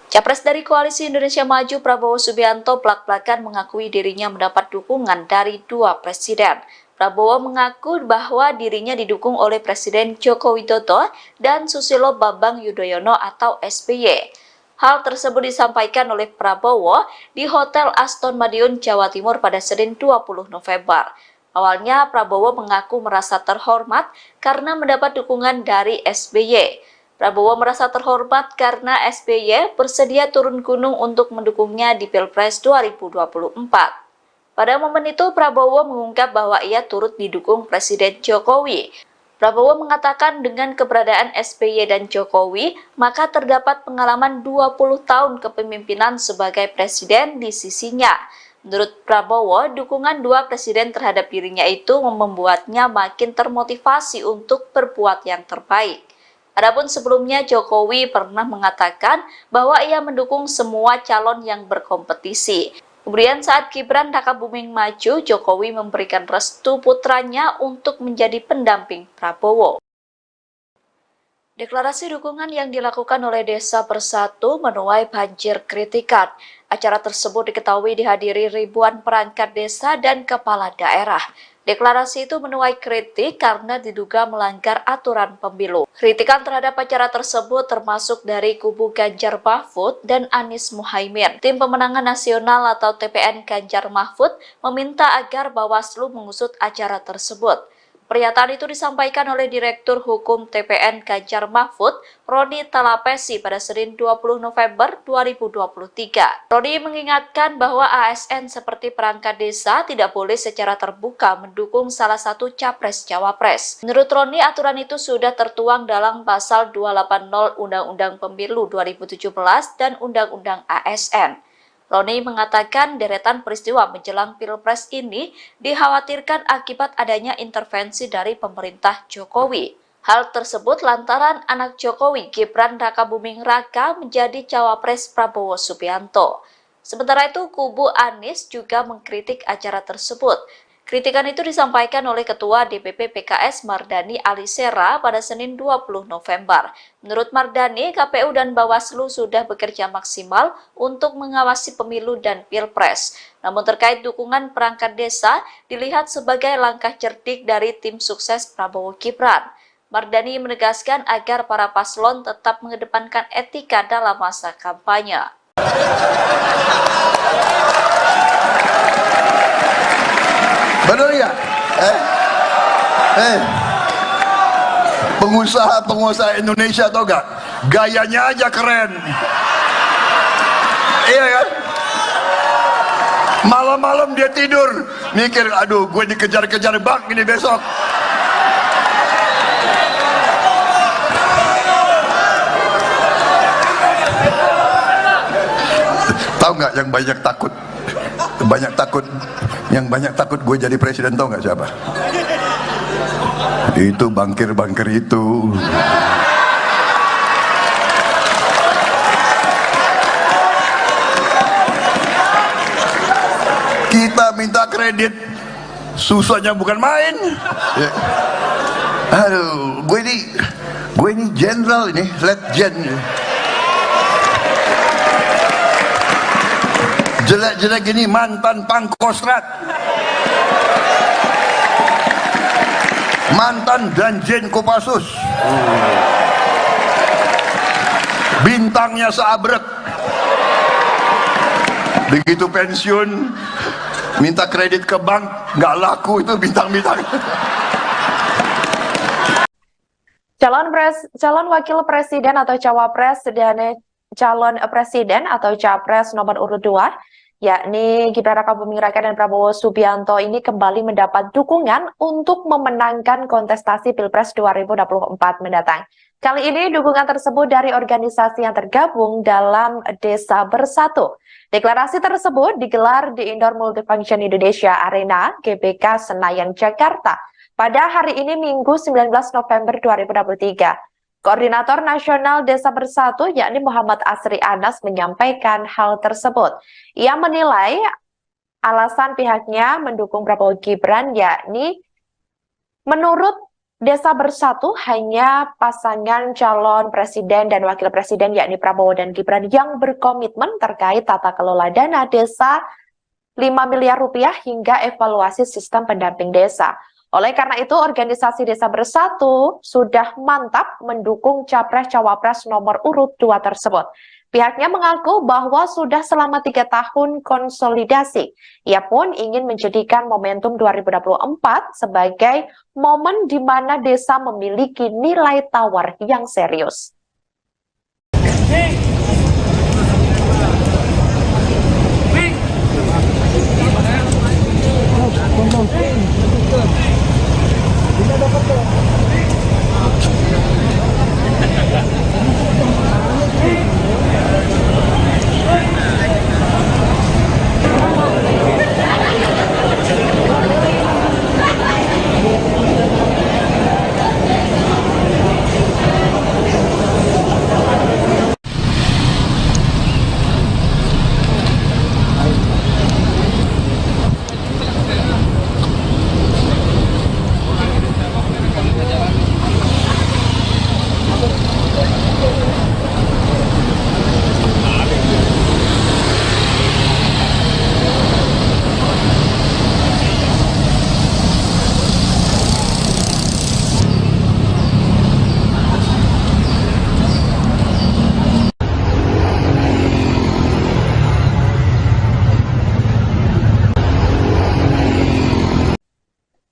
Capres dari Koalisi Indonesia Maju Prabowo Subianto blak-blakan mengakui dirinya mendapat dukungan dari dua presiden. Prabowo mengaku bahwa dirinya didukung oleh Presiden Joko Widodo dan Susilo Bambang Yudhoyono atau SBY. Hal tersebut disampaikan oleh Prabowo di Hotel Aston Madiun, Jawa Timur pada Senin 20 November. Awalnya Prabowo mengaku merasa terhormat karena mendapat dukungan dari SBY. Prabowo merasa terhormat karena SBY bersedia turun gunung untuk mendukungnya di Pilpres 2024. Pada momen itu Prabowo mengungkap bahwa ia turut didukung Presiden Jokowi. Prabowo mengatakan dengan keberadaan SBY dan Jokowi, maka terdapat pengalaman 20 tahun kepemimpinan sebagai presiden di sisinya. Menurut Prabowo, dukungan dua presiden terhadap dirinya itu membuatnya makin termotivasi untuk berbuat yang terbaik. Adapun sebelumnya Jokowi pernah mengatakan bahwa ia mendukung semua calon yang berkompetisi. Kemudian saat Gibran Rakabuming maju, Jokowi memberikan restu putranya untuk menjadi pendamping Prabowo. Deklarasi dukungan yang dilakukan oleh Desa Bersatu menuai banjir kritikan. Acara tersebut diketahui dihadiri ribuan perangkat desa dan kepala daerah. Deklarasi itu menuai kritik karena diduga melanggar aturan pemilu. Kritikan terhadap acara tersebut termasuk dari kubu Ganjar Mahfud dan Anies Muhaimin. Tim Pemenangan Nasional atau TPN Ganjar Mahfud meminta agar Bawaslu mengusut acara tersebut. Pernyataan itu disampaikan oleh Direktur Hukum TPN Ganjar Mahfud, Roni Talapesi pada Senin 20 November 2023. Roni mengingatkan bahwa ASN seperti perangkat desa tidak boleh secara terbuka mendukung salah satu capres-cawapres. Menurut Roni, aturan itu sudah tertuang dalam Pasal 280 Undang-Undang Pemilu 2017 dan Undang-Undang ASN. Roni mengatakan deretan peristiwa menjelang Pilpres ini dikhawatirkan akibat adanya intervensi dari pemerintah Jokowi. Hal tersebut lantaran anak Jokowi, Gibran Rakabuming Raka, menjadi cawapres Prabowo Subianto. Sementara itu, kubu Anies juga mengkritik acara tersebut. Kritikan itu disampaikan oleh Ketua DPP PKS Mardani Alisera pada Senin 20 November. Menurut Mardani, KPU dan Bawaslu sudah bekerja maksimal untuk mengawasi pemilu dan Pilpres. Namun terkait dukungan perangkat desa dilihat sebagai langkah cerdik dari tim sukses Prabowo Gibran. Mardani menegaskan agar para paslon tetap mengedepankan etika dalam masa kampanye. Benar ya? Pengusaha Indonesia tau gak? Gayanya aja keren. Iya kan? Malam-malam dia tidur mikir, aduh gue dikejar-kejar bank ini besok. Tahu nggak yang banyak takut? Yang banyak takut gue jadi presiden, tau nggak siapa? Itu bangkir-bangkir itu. Kita minta kredit, susahnya bukan main. Ya. Aduh, gue ini jenderal ini, letjen. Jelek-jelek gini mantan Pangkostrat, mantan Danjen Kopassus, bintangnya seabrek. Begitu pensiun minta kredit ke bank, nggak laku itu bintang-bintang. Calon wakil presiden atau cawapres dan calon presiden atau capres nomor urut 2, yakni Gibran Rakabuming Raka dan Prabowo Subianto ini kembali mendapat dukungan untuk memenangkan kontestasi Pilpres 2024 mendatang. Kali ini dukungan tersebut dari organisasi yang tergabung dalam Desa Bersatu. Deklarasi tersebut digelar di Indoor Multifunction Indonesia Arena, GBK Senayan, Jakarta pada hari ini Minggu 19 November 2023. Koordinator Nasional Desa Bersatu yakni Muhammad Asri Anas menyampaikan hal tersebut. Ia menilai alasan pihaknya mendukung Prabowo Gibran yakni menurut Desa Bersatu hanya pasangan calon presiden dan wakil presiden yakni Prabowo dan Gibran yang berkomitmen terkait tata kelola dana desa 5 miliar rupiah hingga evaluasi sistem pendamping desa. Oleh karena itu, organisasi Desa Bersatu sudah mantap mendukung Capres-Cawapres nomor urut 2 tersebut. Pihaknya mengaku bahwa sudah selama 3 tahun konsolidasi. Ia pun ingin menjadikan momentum 2024 sebagai momen di mana desa memiliki nilai tawar yang serius.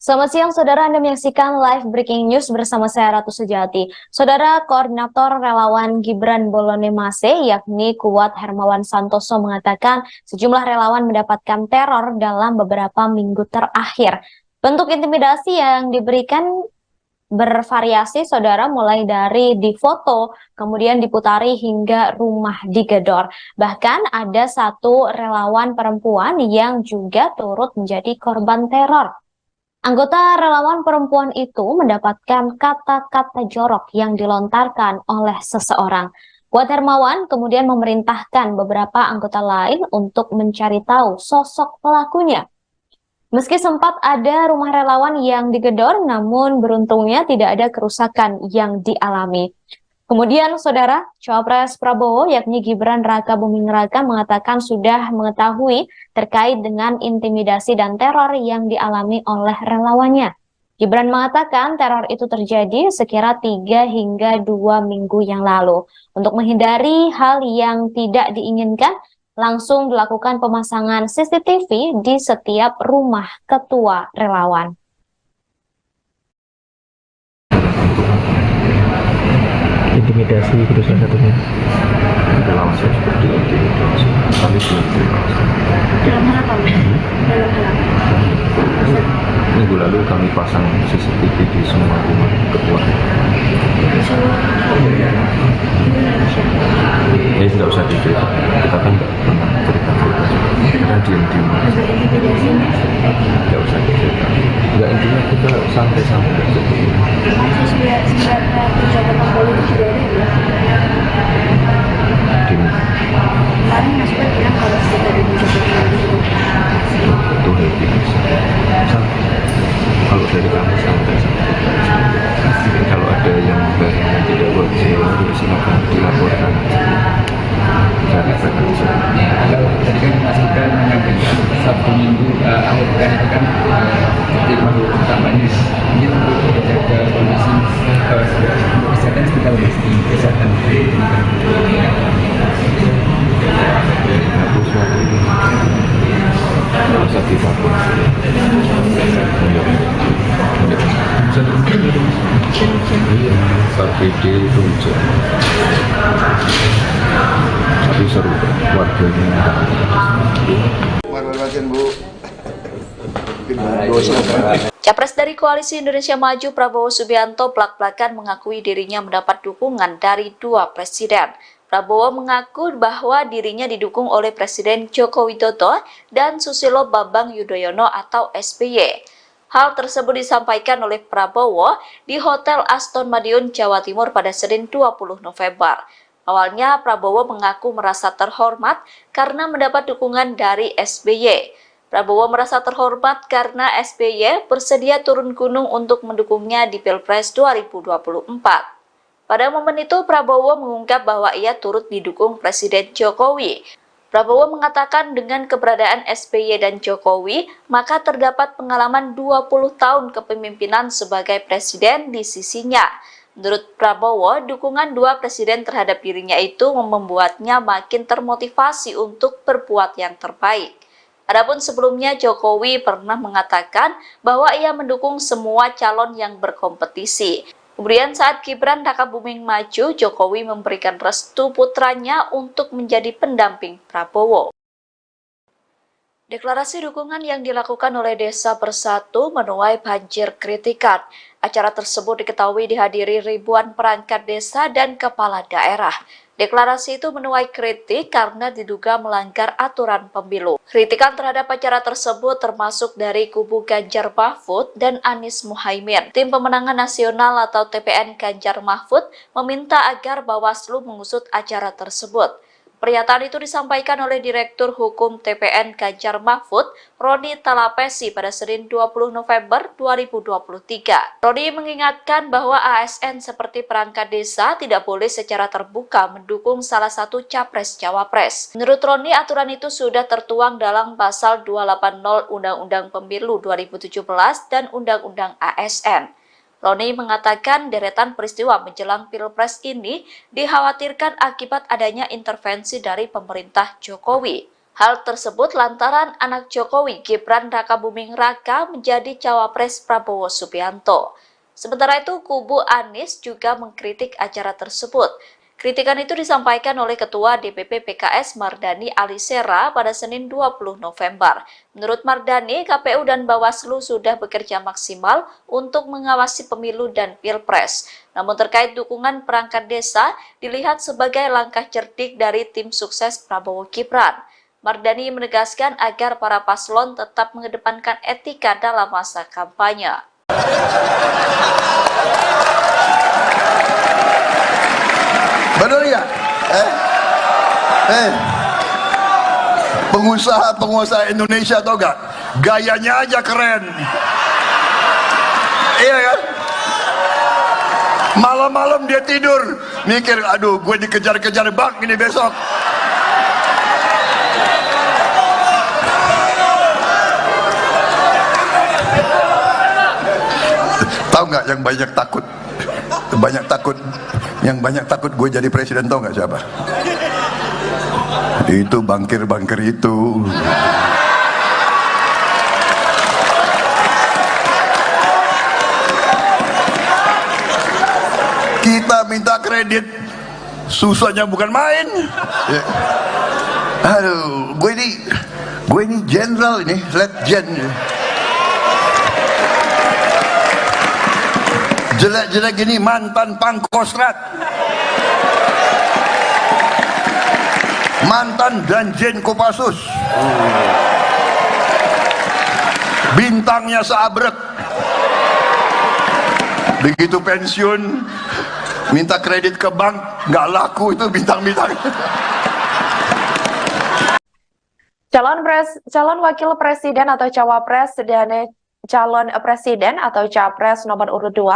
Selamat siang, Saudara. Anda menyaksikan live breaking news bersama saya, Ratu Sejati. Saudara, Koordinator Relawan Gibran Bolonemase, yakni Kuat Hermawan Santoso, mengatakan sejumlah relawan mendapatkan teror dalam beberapa minggu terakhir. Bentuk intimidasi yang diberikan bervariasi, Saudara, mulai dari difoto, kemudian diputari hingga rumah digedor. Bahkan ada satu relawan perempuan yang juga turut menjadi korban teror. Anggota relawan perempuan itu mendapatkan kata-kata jorok yang dilontarkan oleh seseorang. Kuat Hermawan kemudian memerintahkan beberapa anggota lain untuk mencari tahu sosok pelakunya. Meski sempat ada rumah relawan yang digedor, namun beruntungnya tidak ada kerusakan yang dialami. Kemudian, Saudara, Cawapres Prabowo yakni Gibran Raka Buming Raka mengatakan sudah mengetahui terkait dengan intimidasi dan teror yang dialami oleh relawannya. Gibran mengatakan teror itu terjadi sekira 3 hingga 2 minggu yang lalu. Untuk menghindari hal yang tidak diinginkan, langsung dilakukan pemasangan CCTV di setiap rumah ketua relawan. Intimidasi itu salah satunya. Relawan saya seperti intimidasi, kami belum terima. Dalam hal apa? Dalam hal apa? Minggu lalu kami pasang CCTV di semua rumah ketua. Ya tidak usah diceritakan, kita kan tidak pernah cerita-cerita, kita diam-diam. Intimidasi? Tidak usah diceritakan. Enggak, intinya kita santai-santai aja. Sesuai pejabat politik juga ada ya? Demo Kemarin Mas Bud bilang kalau sudah ada pejabat politik itu happy bisa. Santai. Kalau dari kami santai-santai. Kalau ada yang tidak wajar, ya silakan dilaporkan. Tadi kan Mas Gibran menyampaikan Sabtu Minggu akhir pekan itu kan seperti mau kampanye ini untuk menjaga kondisi untuk kesehatan sekitar kesehatan aku suatu itu bisa ditabung. KPD itu hujan, tapi seru warganya. Capres dari Koalisi Indonesia Maju Prabowo Subianto blak-blakan mengakui dirinya mendapat dukungan dari 2 presiden. Prabowo mengaku bahwa dirinya didukung oleh Presiden Joko Widodo dan Susilo Bambang Yudhoyono atau SBY. Hal tersebut disampaikan oleh Prabowo di Hotel Aston Madiun, Jawa Timur pada Senin 20 November. Awalnya Prabowo mengaku merasa terhormat karena mendapat dukungan dari SBY. Prabowo merasa terhormat karena SBY bersedia turun gunung untuk mendukungnya di Pilpres 2024. Pada momen itu, Prabowo mengungkap bahwa ia turut didukung Presiden Jokowi. Prabowo mengatakan dengan keberadaan SBY dan Jokowi, maka terdapat pengalaman 20 tahun kepemimpinan sebagai presiden di sisinya. Menurut Prabowo, dukungan dua presiden terhadap dirinya itu membuatnya makin termotivasi untuk berbuat yang terbaik. Adapun sebelumnya Jokowi pernah mengatakan bahwa ia mendukung semua calon yang berkompetisi. Kemudian saat Gibran Rakabuming maju, Jokowi memberikan restu putranya untuk menjadi pendamping Prabowo. Deklarasi dukungan yang dilakukan oleh Desa Bersatu menuai banjir kritikan. Acara tersebut diketahui dihadiri ribuan perangkat desa dan kepala daerah. Deklarasi itu menuai kritik karena diduga melanggar aturan pemilu. Kritikan terhadap acara tersebut termasuk dari kubu Ganjar Mahfud dan Anies Muhaimin. Tim Pemenangan Nasional atau TPN Ganjar Mahfud meminta agar Bawaslu mengusut acara tersebut. Pernyataan itu disampaikan oleh Direktur Hukum TPN Ganjar Mahfud, Roni Talapesi pada Senin 20 November 2023. Roni mengingatkan bahwa ASN seperti perangkat desa tidak boleh secara terbuka mendukung salah satu capres-cawapres. Menurut Roni, aturan itu sudah tertuang dalam Pasal 280 Undang-Undang Pemilu 2017 dan Undang-Undang ASN. Roni mengatakan deretan peristiwa menjelang Pilpres ini dikhawatirkan akibat adanya intervensi dari pemerintah Jokowi. Hal tersebut lantaran anak Jokowi, Gibran Rakabuming Raka, menjadi cawapres Prabowo Subianto. Sementara itu, kubu Anies juga mengkritik acara tersebut. Kritikan itu disampaikan oleh Ketua DPP PKS Mardani Alisera pada Senin 20 November. Menurut Mardani, KPU dan Bawaslu sudah bekerja maksimal untuk mengawasi pemilu dan Pilpres. Namun terkait dukungan perangkat desa dilihat sebagai langkah cerdik dari tim sukses Prabowo Gibran. Mardani menegaskan agar para paslon tetap mengedepankan etika dalam masa kampanye. Benar ya? Pengusaha Indonesia tau gak? Gayanya aja keren. Iya kan? Malam-malam dia tidur, mikir, aduh gue dikejar-kejar bank ini besok. Tahu nggak yang banyak takut? Yang banyak takut gue jadi presiden, tahu nggak siapa? Itu bangkir-bangkir itu. Kita minta kredit, susahnya bukan main. Ya. Aduh, gue ini jenderal ini, letjen. Jelek-jelek gini mantan Pangkostrat, mantan Danjen Kopassus, bintangnya seabrek. Begitu pensiun minta kredit ke bank, nggak laku itu bintang-bintang. Calon wakil presiden atau cawapres dan calon presiden atau capres nomor urut 2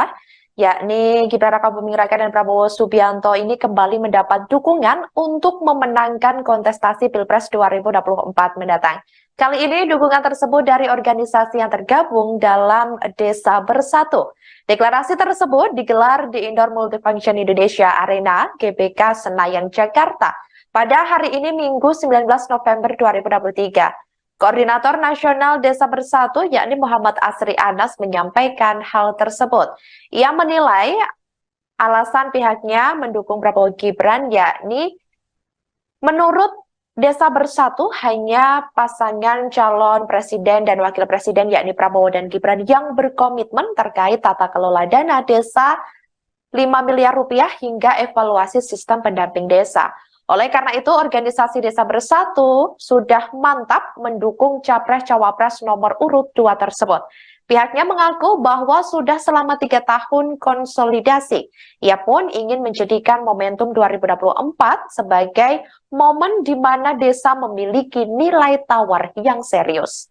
yakni Gibran Rakabuming Raka dan Prabowo Subianto ini kembali mendapat dukungan untuk memenangkan kontestasi Pilpres 2024 mendatang. Kali ini dukungan tersebut dari organisasi yang tergabung dalam Desa Bersatu. Deklarasi tersebut digelar di Indoor Multifunction Indonesia Arena GBK Senayan Jakarta pada hari ini Minggu 19 November 2023. Koordinator Nasional Desa Bersatu yakni Muhammad Asri Anas menyampaikan hal tersebut. Ia menilai alasan pihaknya mendukung Prabowo Gibran yakni menurut Desa Bersatu hanya pasangan calon presiden dan wakil presiden yakni Prabowo dan Gibran yang berkomitmen terkait tata kelola dana desa 5 miliar rupiah hingga evaluasi sistem pendamping desa. Oleh karena itu, organisasi Desa Bersatu sudah mantap mendukung capres-cawapres nomor urut 2 tersebut. Pihaknya mengaku bahwa sudah selama 3 tahun konsolidasi. Ia pun ingin menjadikan momentum 2024 sebagai momen di mana desa memiliki nilai tawar yang serius.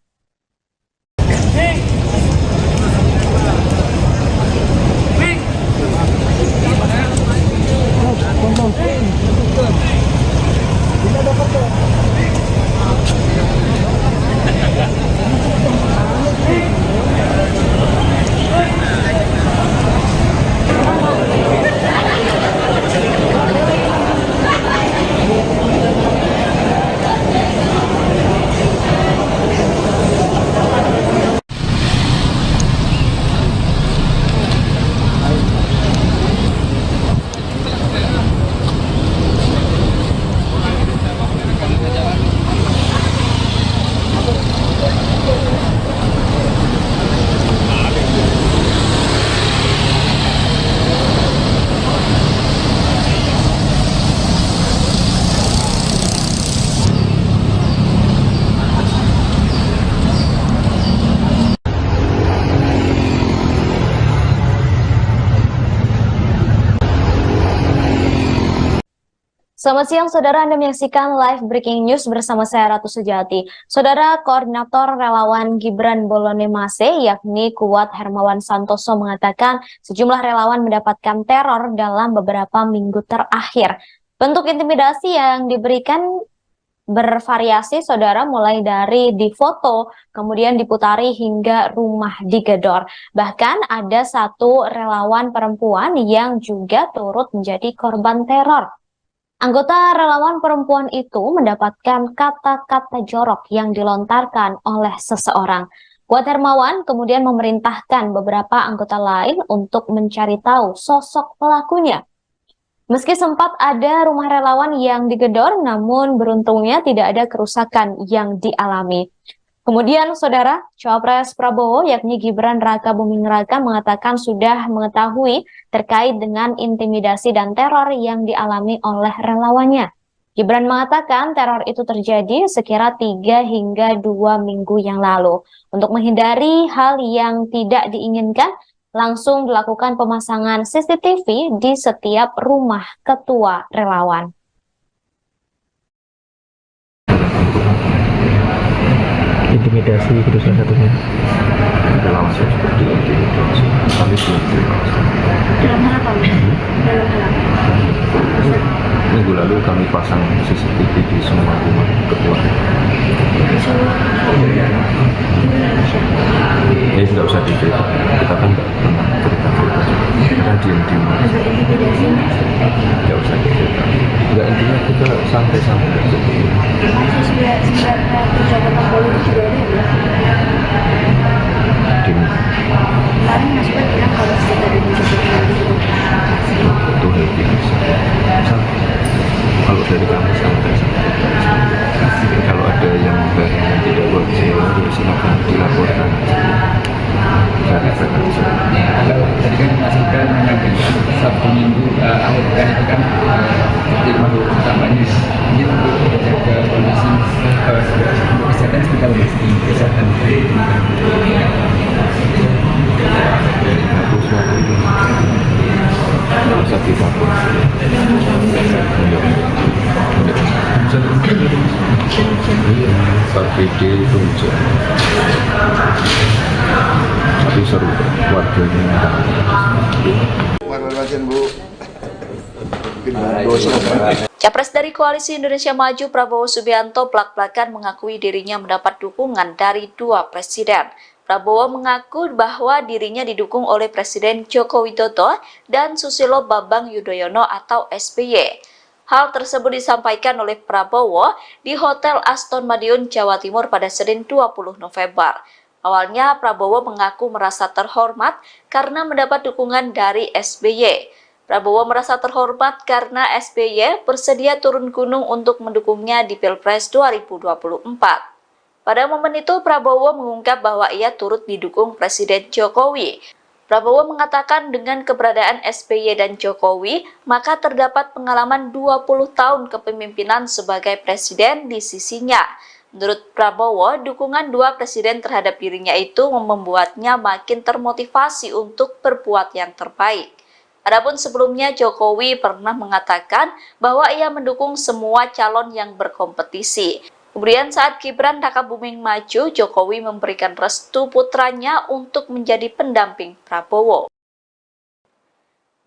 Selamat siang, Saudara. Anda menyaksikan live breaking news bersama saya Ratu Sejati. Saudara, Koordinator Relawan Gibran Bolonemase, yakni Kuat Hermawan Santoso, mengatakan sejumlah relawan mendapatkan teror dalam beberapa minggu terakhir. Bentuk intimidasi yang diberikan bervariasi, Saudara, mulai dari difoto, kemudian diputari hingga rumah digedor. Bahkan ada satu relawan perempuan yang juga turut menjadi korban teror. Anggota relawan perempuan itu mendapatkan kata-kata jorok yang dilontarkan oleh seseorang. Kuat Hermawan kemudian memerintahkan beberapa anggota lain untuk mencari tahu sosok pelakunya. Meski sempat ada rumah relawan yang digedor, namun beruntungnya tidak ada kerusakan yang dialami. Kemudian, Saudara, Cawapres Prabowo yakni Gibran Raka Buming Raka mengatakan sudah mengetahui terkait dengan intimidasi dan teror yang dialami oleh relawannya. Gibran mengatakan teror itu terjadi sekira 3 hingga 2 minggu yang lalu. Untuk menghindari hal yang tidak diinginkan, langsung dilakukan pemasangan CCTV di setiap rumah ketua relawan. Intimidasi gitu salah satunya. Relawan saya juga diintimidasi, kami belum terima. Dalam hal apa? Dalam hal apa? Minggu lalu kami pasang CCTV di semua rumah ketua. Ya tidak usah diceritakan, kita kan nggak pernah cerita-cerita, kita diam-diam. Tidak usah diceritakan. Nggak, intinya kita santai-santai aja. Pejabat Polri itu juga ada ya? Kemarin Mas Bud bilang kalau sudah ada pejabat Polri itu hal biasa. Kalau dari kami santai-santai. Kalau ada yang tidak wajar, ya silakan dilaporkan. Tadi kan Mas Gibran menyampaikan Sabtu Minggu akhir pekan itu kan di rumah utamanya ini untuk menjaga kondisi kesehatan seperti apa Mas? Kesehatan bisa kita berbeda itu hujan, tapi seru warganya. Capres dari Koalisi Indonesia Maju Prabowo Subianto blak-blakan mengakui dirinya mendapat dukungan dari 2 presiden. Prabowo mengaku bahwa dirinya didukung oleh Presiden Joko Widodo dan Susilo Bambang Yudhoyono atau SBY. Hal tersebut disampaikan oleh Prabowo di Hotel Aston Madiun, Jawa Timur pada Senin 20 November. Awalnya Prabowo mengaku merasa terhormat karena mendapat dukungan dari SBY. Prabowo merasa terhormat karena SBY bersedia turun gunung untuk mendukungnya di Pilpres 2024. Pada momen itu, Prabowo mengungkap bahwa ia turut didukung Presiden Jokowi. Prabowo mengatakan dengan keberadaan SBY dan Jokowi, maka terdapat pengalaman 20 tahun kepemimpinan sebagai presiden di sisinya. Menurut Prabowo, dukungan 2 presiden terhadap dirinya itu membuatnya makin termotivasi untuk berbuat yang terbaik. Adapun sebelumnya Jokowi pernah mengatakan bahwa ia mendukung semua calon yang berkompetisi. Kemudian saat Gibran Rakabuming maju, Jokowi memberikan restu putranya untuk menjadi pendamping Prabowo.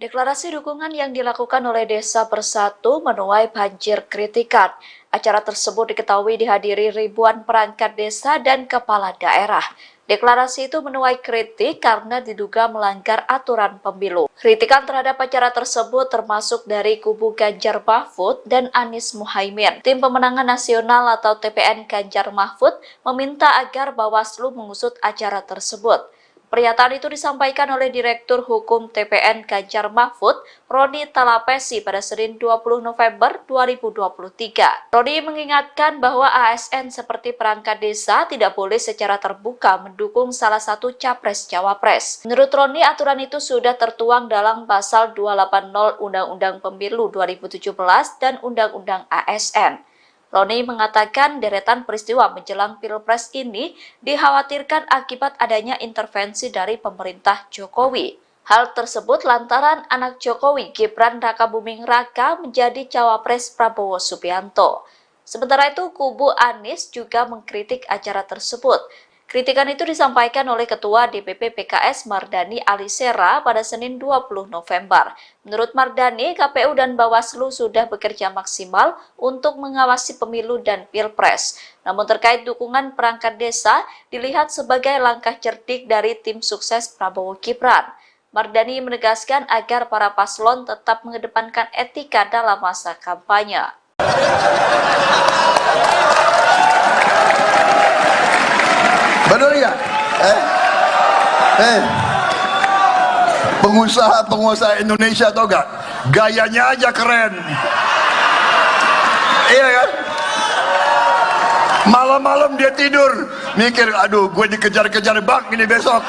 Deklarasi dukungan yang dilakukan oleh Desa Bersatu menuai banjir kritikan. Acara tersebut diketahui dihadiri ribuan perangkat desa dan kepala daerah. Deklarasi itu menuai kritik karena diduga melanggar aturan pemilu. Kritikan terhadap acara tersebut termasuk dari kubu Ganjar Mahfud dan Anies Muhaimin. Tim Pemenangan Nasional atau TPN Ganjar Mahfud meminta agar Bawaslu mengusut acara tersebut. Pernyataan itu disampaikan oleh Direktur Hukum TPN Ganjar Mahfud, Roni Talapesi pada Senin 20 November 2023. Roni mengingatkan bahwa ASN seperti perangkat desa tidak boleh secara terbuka mendukung salah satu capres-cawapres. Menurut Roni, aturan itu sudah tertuang dalam Pasal 280 Undang-Undang Pemilu 2017 dan Undang-Undang ASN. Roni mengatakan deretan peristiwa menjelang Pilpres ini dikhawatirkan akibat adanya intervensi dari pemerintah Jokowi. Hal tersebut lantaran anak Jokowi, Gibran Rakabuming Raka, menjadi cawapres Prabowo Subianto. Sementara itu, kubu Anies juga mengkritik acara tersebut. Kritikan itu disampaikan oleh Ketua DPP PKS Mardani Alisera pada Senin 20 November. Menurut Mardani, KPU dan Bawaslu sudah bekerja maksimal untuk mengawasi pemilu dan pilpres. Namun terkait dukungan perangkat desa dilihat sebagai langkah cerdik dari tim sukses Prabowo Gibran. Mardani menegaskan agar para paslon tetap mengedepankan etika dalam masa kampanye. Benar ya? Pengusaha Indonesia tau gak? Gayanya aja keren. Iya kan? Malam-malam dia tidur mikir, aduh gue dikejar-kejar bank ini besok.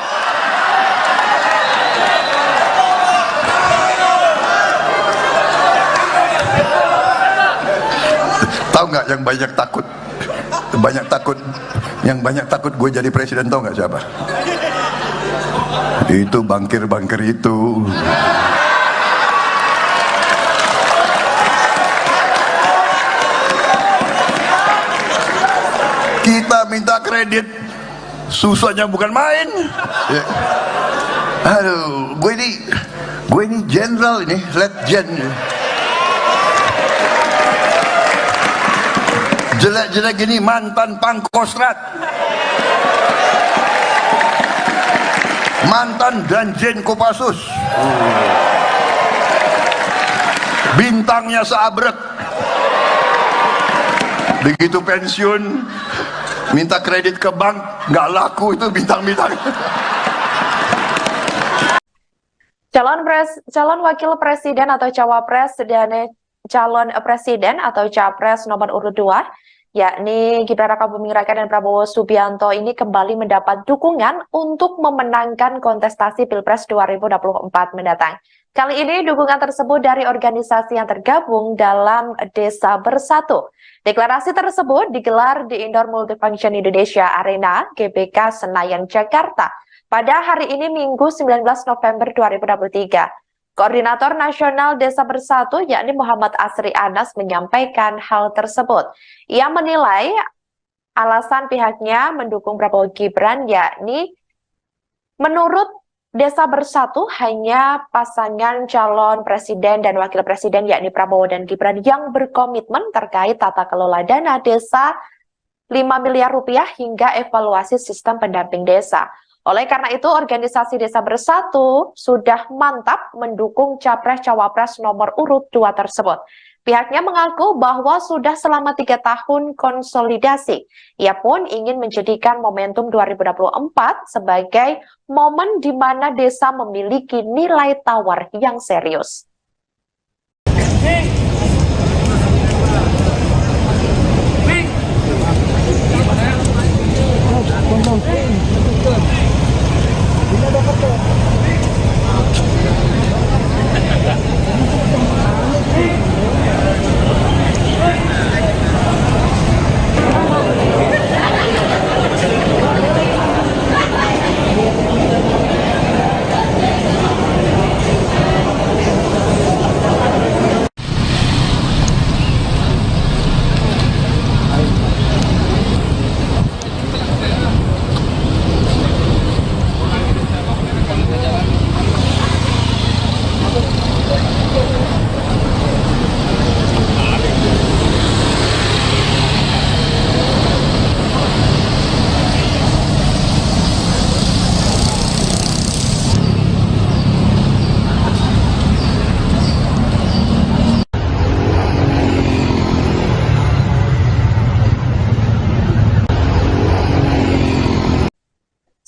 Tahu nggak yang banyak takut? Yang banyak takut gue jadi presiden, tau nggak siapa? Itu bangkir-bangkir itu. Kita minta kredit, susahnya bukan main. Ya. Aduh, gue ini jenderal ini, letjen. Jelek-jelek gini mantan Pangkostrat, mantan Danjen Kopassus, bintangnya seabrek. Begitu pensiun minta kredit ke bank, nggak laku itu bintang-bintang. Calon wakil presiden atau cawapres dan calon presiden atau capres nomor urut 2, yakni Gibran Rakabuming Raka dan Prabowo Subianto ini kembali mendapat dukungan untuk memenangkan kontestasi Pilpres 2024 mendatang. Kali ini dukungan tersebut dari organisasi yang tergabung dalam Desa Bersatu. Deklarasi tersebut digelar di Indoor Multifunction Indonesia Arena, GBK Senayan, Jakarta pada hari ini Minggu 19 November 2023. Koordinator Nasional Desa Bersatu yakni Muhammad Asri Anas menyampaikan hal tersebut. Ia menilai alasan pihaknya mendukung Prabowo Gibran yakni menurut Desa Bersatu hanya pasangan calon presiden dan wakil presiden yakni Prabowo dan Gibran yang berkomitmen terkait tata kelola dana desa 5 miliar rupiah hingga evaluasi sistem pendamping desa. Oleh karena itu, organisasi Desa Bersatu sudah mantap mendukung capres-cawapres nomor urut 2 tersebut. Pihaknya mengaku bahwa sudah selama 3 tahun konsolidasi. Ia pun ingin menjadikan momentum 2024 sebagai momen di mana desa memiliki nilai tawar yang serius.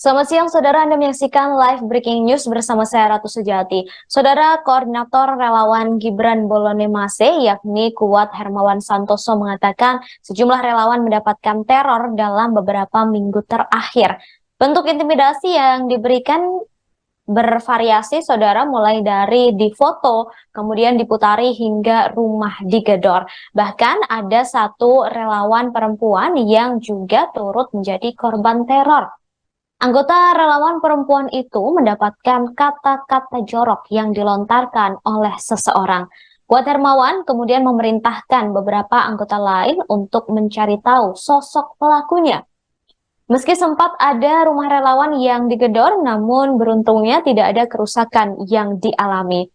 Selamat siang, Saudara. Anda menyaksikan live breaking news bersama saya Ratu Sejati. Saudara, Koordinator Relawan Gibran Bolonemase, yakni Kuat Hermawan Santoso, mengatakan sejumlah relawan mendapatkan teror dalam beberapa minggu terakhir. Bentuk intimidasi yang diberikan bervariasi, Saudara, mulai dari difoto, kemudian diputari hingga rumah digedor. Bahkan ada satu relawan perempuan yang juga turut menjadi korban teror. Anggota relawan perempuan itu mendapatkan kata-kata jorok yang dilontarkan oleh seseorang. Kuat Hermawan kemudian memerintahkan beberapa anggota lain untuk mencari tahu sosok pelakunya. Meski sempat ada rumah relawan yang digedor, namun beruntungnya tidak ada kerusakan yang dialami.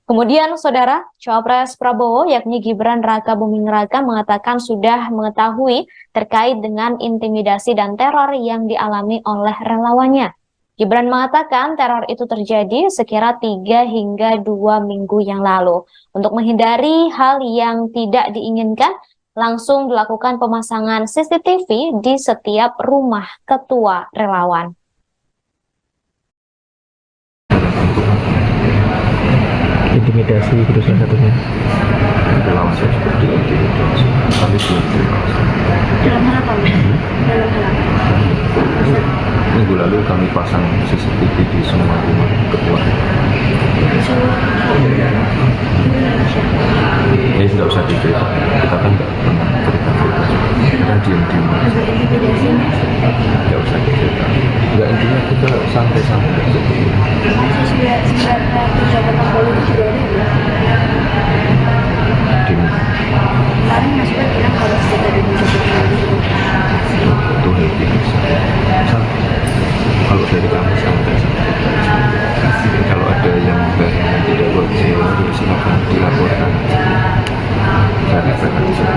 Kemudian, Saudara, Cawapres Prabowo yakni Gibran Raka Buming Raka mengatakan sudah mengetahui terkait dengan intimidasi dan teror yang dialami oleh relawannya. Gibran mengatakan teror itu terjadi sekira 3 hingga 2 minggu yang lalu. Untuk menghindari hal yang tidak diinginkan, langsung dilakukan pemasangan CCTV di setiap rumah ketua relawan. Intimidasi gitu salah satunya. Relawan saya seperti intimidasi, tapi belum terima. Dalam hal apa? Dalam hal apa? Minggu lalu kami pasang CCTV di semua rumah ketua. Di seluruh Indonesia. Ini tidak usah diceritain, kita kan nggak pernah cerita-cerita. Kita diam-diam. Intimidasi Nggak usah diceritain. Nggak, intinya kita santai-santai aja. sesuai pejabat politik juga ada ya. Demi Kemarin Mas Bud bilang kalau kita menjadi itu happy santai. Kalau dari kami santai-santai. Kalau ada yang tidak wajar, ya silakan dilaporkan. Saya saja.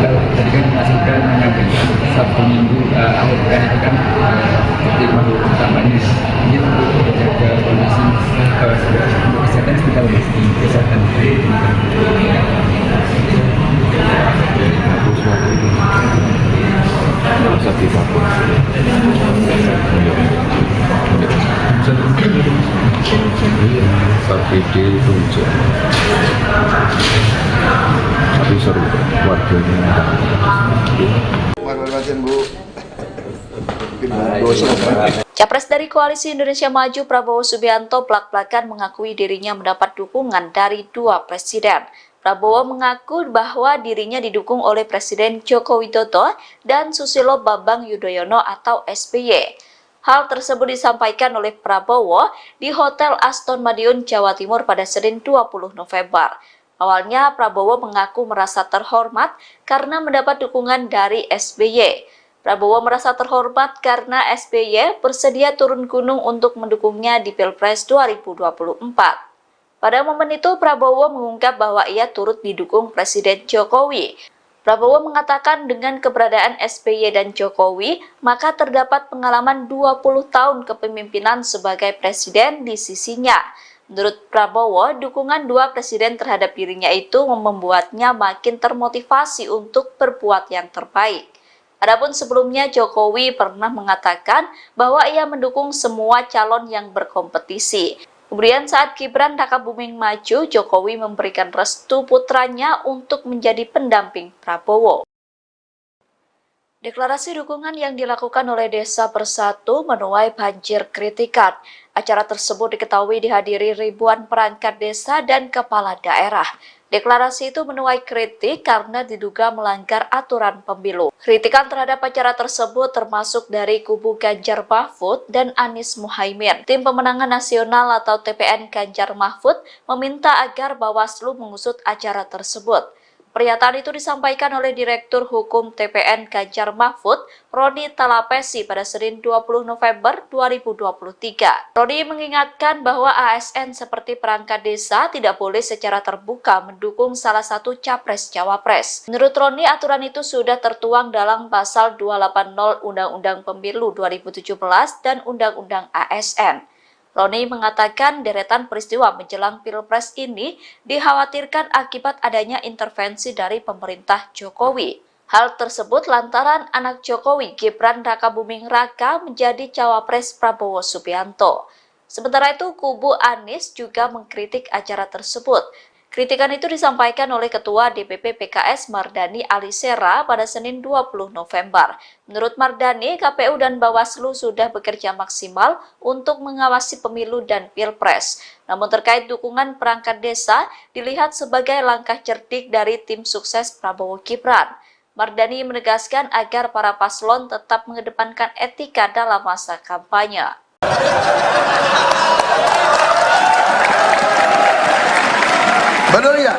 Kalau tadi kan Mas Gibran menyampaikan Sabtu Minggu akhir pekan itu kan seperti minggu kampanye, ini untuk menjaga kondisi untuk kesehatan kita kondisi kesehatan. Aku suatu itu masa kita pun KPD itu hujan, tapi seru warganya. Capres dari Koalisi Indonesia Maju Prabowo Subianto blak-blakan mengakui dirinya mendapat dukungan dari 2 presiden. Prabowo mengaku bahwa dirinya didukung oleh Presiden Joko Widodo dan Susilo Bambang Yudhoyono atau SBY. Hal tersebut disampaikan oleh Prabowo di Hotel Aston Madiun, Jawa Timur pada Senin 20 November. Awalnya Prabowo mengaku merasa terhormat karena mendapat dukungan dari SBY. Prabowo merasa terhormat karena SBY bersedia turun gunung untuk mendukungnya di Pilpres 2024. Pada momen itu, Prabowo mengungkap bahwa ia turut didukung Presiden Jokowi. Prabowo mengatakan dengan keberadaan SBY dan Jokowi, maka terdapat pengalaman 20 tahun kepemimpinan sebagai presiden di sisinya. Menurut Prabowo, dukungan 2 presiden terhadap dirinya itu membuatnya makin termotivasi untuk berbuat yang terbaik. Adapun sebelumnya Jokowi pernah mengatakan bahwa ia mendukung semua calon yang berkompetisi. Kemudian saat Gibran Raka Buming maju, Jokowi memberikan restu putranya untuk menjadi pendamping Prabowo. Deklarasi dukungan yang dilakukan oleh Desa Bersatu menuai banjir kritikan. Acara tersebut diketahui dihadiri ribuan perangkat desa dan kepala daerah. Deklarasi itu menuai kritik karena diduga melanggar aturan pemilu. Kritikan terhadap acara tersebut termasuk dari kubu Ganjar Mahfud dan Anies Muhaimin. Tim Pemenangan Nasional atau TPN Ganjar Mahfud meminta agar Bawaslu mengusut acara tersebut. Pernyataan itu disampaikan oleh Direktur Hukum TPN Ganjar Mahfud, Roni Talapesi pada Senin 20 November 2023. Roni mengingatkan bahwa ASN seperti perangkat desa tidak boleh secara terbuka mendukung salah satu capres-cawapres. Menurut Roni, aturan itu sudah tertuang dalam Pasal 280 Undang-Undang Pemilu 2017 dan Undang-Undang ASN. Roni mengatakan deretan peristiwa menjelang Pilpres ini dikhawatirkan akibat adanya intervensi dari pemerintah Jokowi. Hal tersebut lantaran anak Jokowi, Gibran Rakabuming Raka, menjadi cawapres Prabowo Subianto. Sementara itu, kubu Anies juga mengkritik acara tersebut. Kritikan itu disampaikan oleh Ketua DPP PKS Mardani Alisera pada Senin 20 November. Menurut Mardani, KPU dan Bawaslu sudah bekerja maksimal untuk mengawasi pemilu dan pilpres. Namun terkait dukungan perangkat desa dilihat sebagai langkah cerdik dari tim sukses Prabowo Gibran. Mardani menegaskan agar para paslon tetap mengedepankan etika dalam masa kampanye. Benar ya?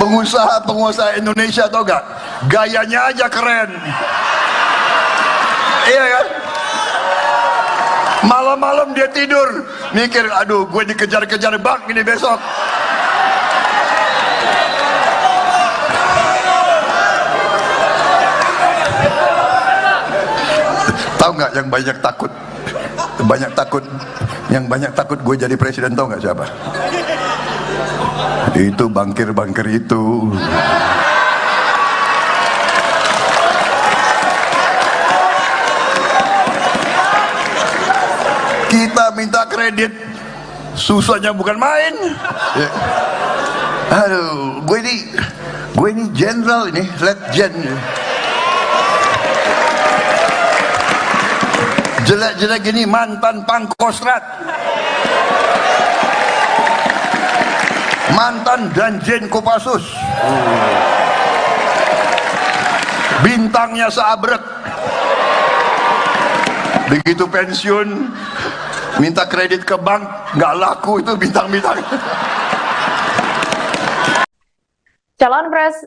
Pengusaha Indonesia tau gak? Gayanya aja keren. Iya kan? Malam-malam dia tidur mikir, aduh gue dikejar-kejar bank ini besok. Tahu nggak yang banyak takut? Yang banyak takut gue jadi presiden, tahu nggak siapa? Itu bangkir-bangkir itu. Kita minta kredit, susahnya bukan main. Ya. Aduh, gue ini jenderal ini, letjen. Jelek-jelek gini mantan Pangkostrat, mantan Danjen Kopassus, bintangnya seabrek. Begitu pensiun minta kredit ke bank, nggak laku itu bintang-bintang.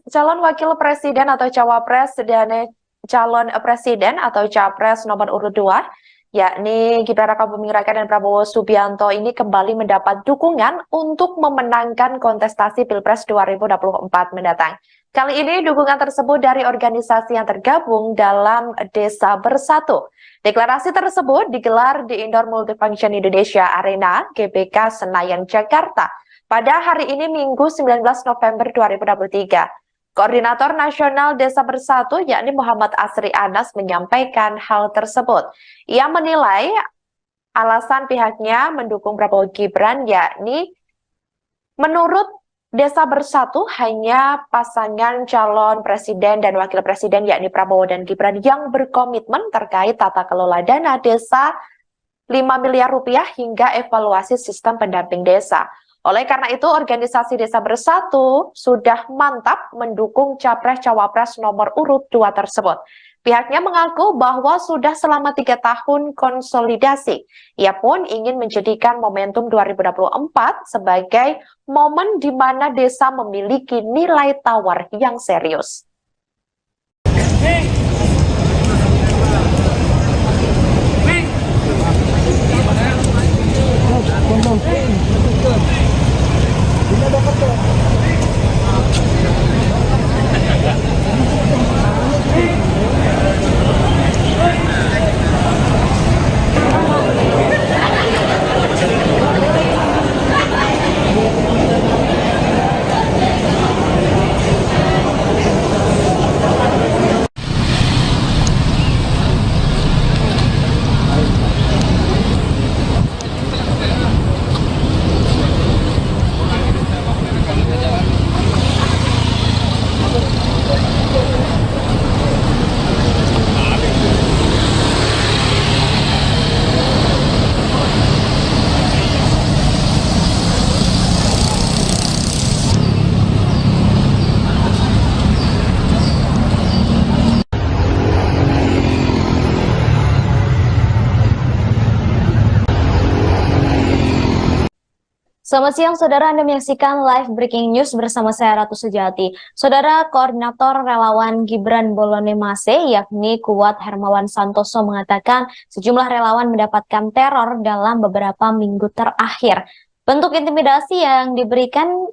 Calon wakil presiden atau cawapres dan calon presiden atau capres nomor urut 2 yakni Gibran Rakabuming Raka dan Prabowo Subianto ini kembali mendapat dukungan untuk memenangkan kontestasi Pilpres 2024 mendatang. Kali ini dukungan tersebut dari organisasi yang tergabung dalam Desa Bersatu. Deklarasi tersebut digelar di Indoor Multifunction Indonesia Arena GBK Senayan Jakarta pada hari ini Minggu 19 November 2023. Koordinator Nasional Desa Bersatu yakni Muhammad Asri Anas menyampaikan hal tersebut. Ia menilai alasan pihaknya mendukung Prabowo Gibran yakni menurut Desa Bersatu hanya pasangan calon presiden dan wakil presiden yakni Prabowo dan Gibran yang berkomitmen terkait tata kelola dana desa 5 miliar rupiah hingga evaluasi sistem pendamping desa. Oleh karena itu, organisasi Desa Bersatu sudah mantap mendukung capres-cawapres nomor urut 2 tersebut. Pihaknya mengaku bahwa sudah selama 3 tahun konsolidasi. Ia pun ingin menjadikan momentum 2024 sebagai momen di mana desa memiliki nilai tawar yang serius. Selamat siang, Saudara. Anda menyaksikan live breaking news bersama saya Ratu Sejati. Saudara, Koordinator Relawan Gibran Bolonemase, yakni Kuat Hermawan Santoso, mengatakan sejumlah relawan mendapatkan teror dalam beberapa minggu terakhir. Bentuk intimidasi yang diberikan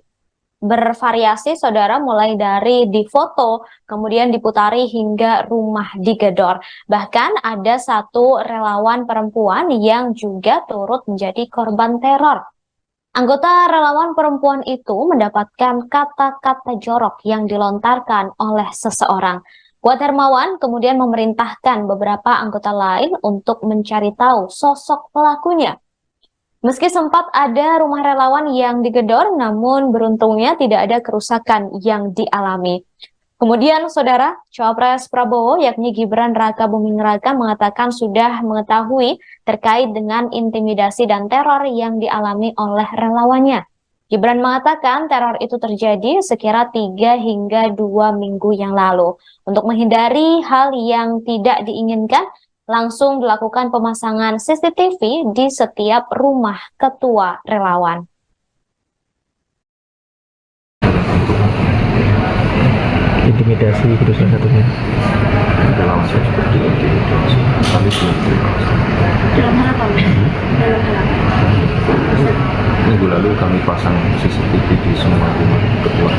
bervariasi, Saudara, mulai dari difoto, kemudian diputari hingga rumah digedor. Bahkan ada satu relawan perempuan yang juga turut menjadi korban teror. Anggota relawan perempuan itu mendapatkan kata-kata jorok yang dilontarkan oleh seseorang. Kuat Hermawan kemudian memerintahkan beberapa anggota lain untuk mencari tahu sosok pelakunya. Meski sempat ada rumah relawan yang digedor, namun beruntungnya tidak ada kerusakan yang dialami. Kemudian, Saudara, Cawapres Prabowo yakni Gibran Raka Buming Raka mengatakan sudah mengetahui terkait dengan intimidasi dan teror yang dialami oleh relawannya. Gibran mengatakan teror itu terjadi sekira 3 hingga 2 minggu yang lalu. Untuk menghindari hal yang tidak diinginkan, langsung dilakukan pemasangan CCTV di setiap rumah ketua relawan. Intimidasi gitu salah satunya. Relawan saya juga diintimidasi, kami belum terima. Dalam hal apa? Dalam hal apa? Minggu lalu kami pasang CCTV di semua rumah ketua.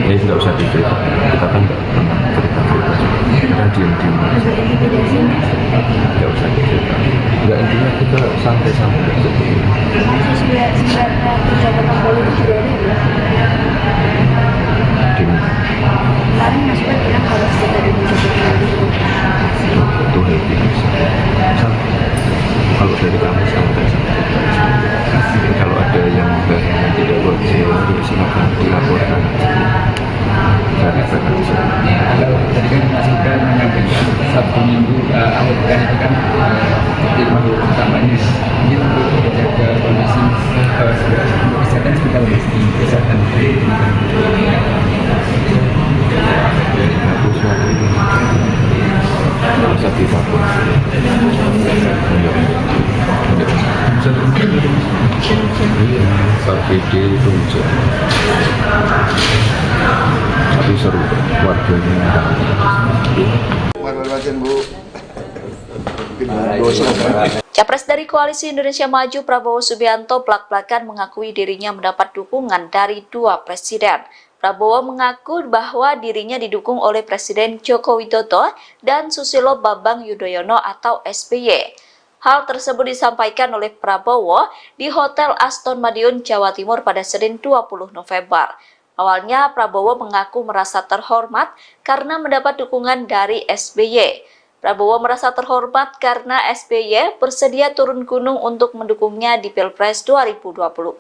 Ya tidak usah diceritakan, kita kan nggak pernah cerita-cerita, kita kan diem-diem. Tidak usah diceritakan. Nggak, intinya kita santai-santai aja. Sebenarnya pejabat politik juga ada ya? Demi Kemarin Mas Bud bilang kalau kita ada pejabat politik. itu happy. Kalau dari kami santai-santai. Kalau ada yang tidak wajar, ya silakan dilaporkan. Dari saja. Kalau tadi kan Mas Gibran menyampaikan Sabtu Minggu akhir pekan itu kan seperti minggu utamanya ini untuk menjaga kondisi kesehatan seperti apa Mas? Kesehatan Aku suatu itu nggak usah dilapor. Pak PD itu hujan, tapi seru warganya. Capres dari Koalisi Indonesia Maju Prabowo Subianto blak-blakan mengakui dirinya mendapat dukungan dari 2 presiden. Prabowo mengaku bahwa dirinya didukung oleh Presiden Joko Widodo dan Susilo Bambang Yudhoyono atau SBY. Hal tersebut disampaikan oleh Prabowo di Hotel Aston Madiun, Jawa Timur pada Senin 20 November. Awalnya Prabowo mengaku merasa terhormat karena mendapat dukungan dari SBY. Prabowo merasa terhormat karena SBY bersedia turun gunung untuk mendukungnya di Pilpres 2024.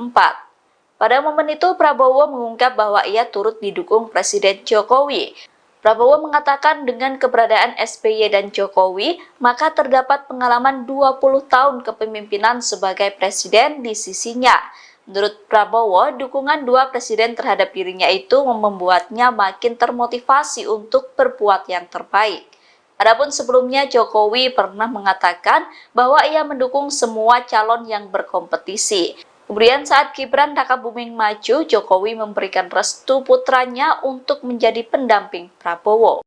Pada momen itu Prabowo mengungkap bahwa ia turut didukung Presiden Jokowi. Prabowo mengatakan dengan keberadaan SBY dan Jokowi, maka terdapat pengalaman 20 tahun kepemimpinan sebagai presiden di sisinya. Menurut Prabowo, dukungan 2 presiden terhadap dirinya itu membuatnya makin termotivasi untuk berbuat yang terbaik. Adapun sebelumnya Jokowi pernah mengatakan bahwa ia mendukung semua calon yang berkompetisi. Kemudian saat Gibran Raka Buming maju, Jokowi memberikan restu putranya untuk menjadi pendamping Prabowo.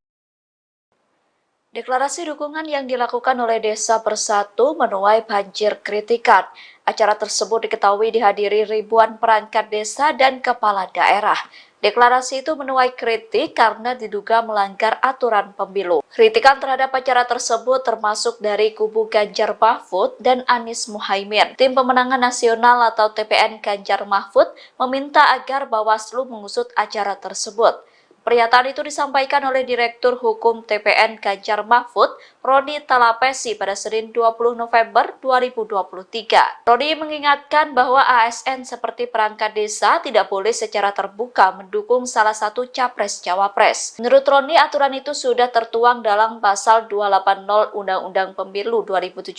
Deklarasi dukungan yang dilakukan oleh Desa Bersatu menuai banjir kritikan. Acara tersebut diketahui dihadiri ribuan perangkat desa dan kepala daerah. Deklarasi itu menuai kritik karena diduga melanggar aturan pemilu. Kritikan terhadap acara tersebut termasuk dari kubu Ganjar Mahfud dan Anies Muhaimin. Tim Pemenangan Nasional atau TPN Ganjar Mahfud meminta agar Bawaslu mengusut acara tersebut. Pernyataan itu disampaikan oleh Direktur Hukum TPN Ganjar Mahfud, Roni Talapesi pada Senin 20 November 2023. Roni mengingatkan bahwa ASN seperti perangkat desa tidak boleh secara terbuka mendukung salah satu capres-cawapres. Menurut Roni, aturan itu sudah tertuang dalam Pasal 280 Undang-Undang Pemilu 2017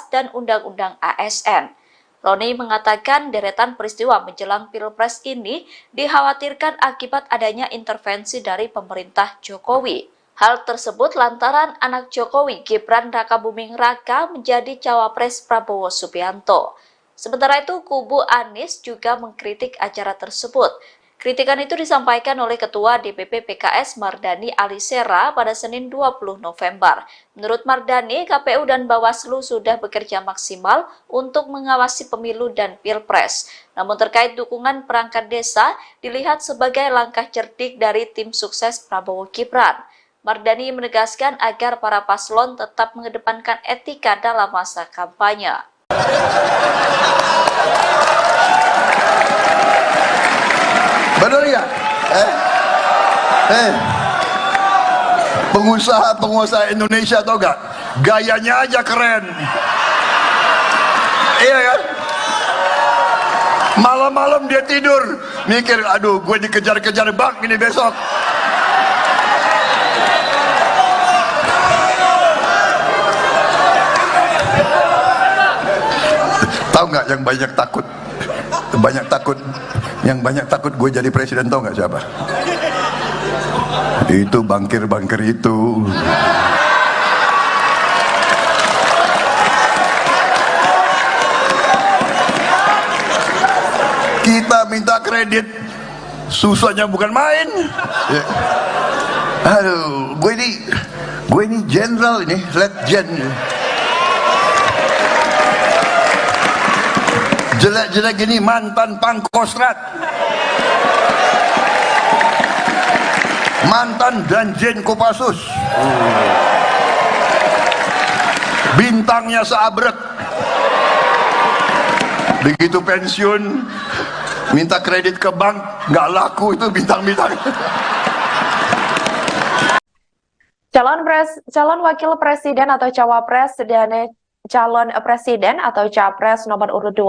dan Undang-Undang ASN. Roni mengatakan deretan peristiwa menjelang Pilpres ini dikhawatirkan akibat adanya intervensi dari pemerintah Jokowi. Hal tersebut lantaran anak Jokowi, Gibran Raka Buming Raka, menjadi cawapres Prabowo Subianto. Sementara itu, kubu Anies juga mengkritik acara tersebut. Kritikan itu disampaikan oleh Ketua DPP PKS Mardani Alisera pada Senin 20 November. Menurut Mardani, KPU dan Bawaslu sudah bekerja maksimal untuk mengawasi pemilu dan Pilpres. Namun terkait dukungan perangkat desa dilihat sebagai langkah cerdik dari tim sukses Prabowo Gibran. Mardani menegaskan agar para paslon tetap mengedepankan etika dalam masa kampanye. Benar ya? Pengusaha Indonesia tau gak? Gayanya aja keren. Iya kan? Malam-malam dia tidur mikir, aduh gue dikejar-kejar bank ini besok. Tahu nggak yang banyak takut? Yang banyak takut gue jadi presiden, tahu nggak siapa? Itu bankir-bankir itu. Kita minta kredit, susahnya bukan main. Ya. Aduh, gue ini jenderal ini, letjen. Jelek-jelek gini mantan Pangkostrat, mantan Danjen Kopassus, bintangnya seabrek. Begitu pensiun minta kredit ke bank nggak laku, itu bintang-bintang. Calon wakil presiden atau cawapres dan calon presiden atau capres nomor urut 2,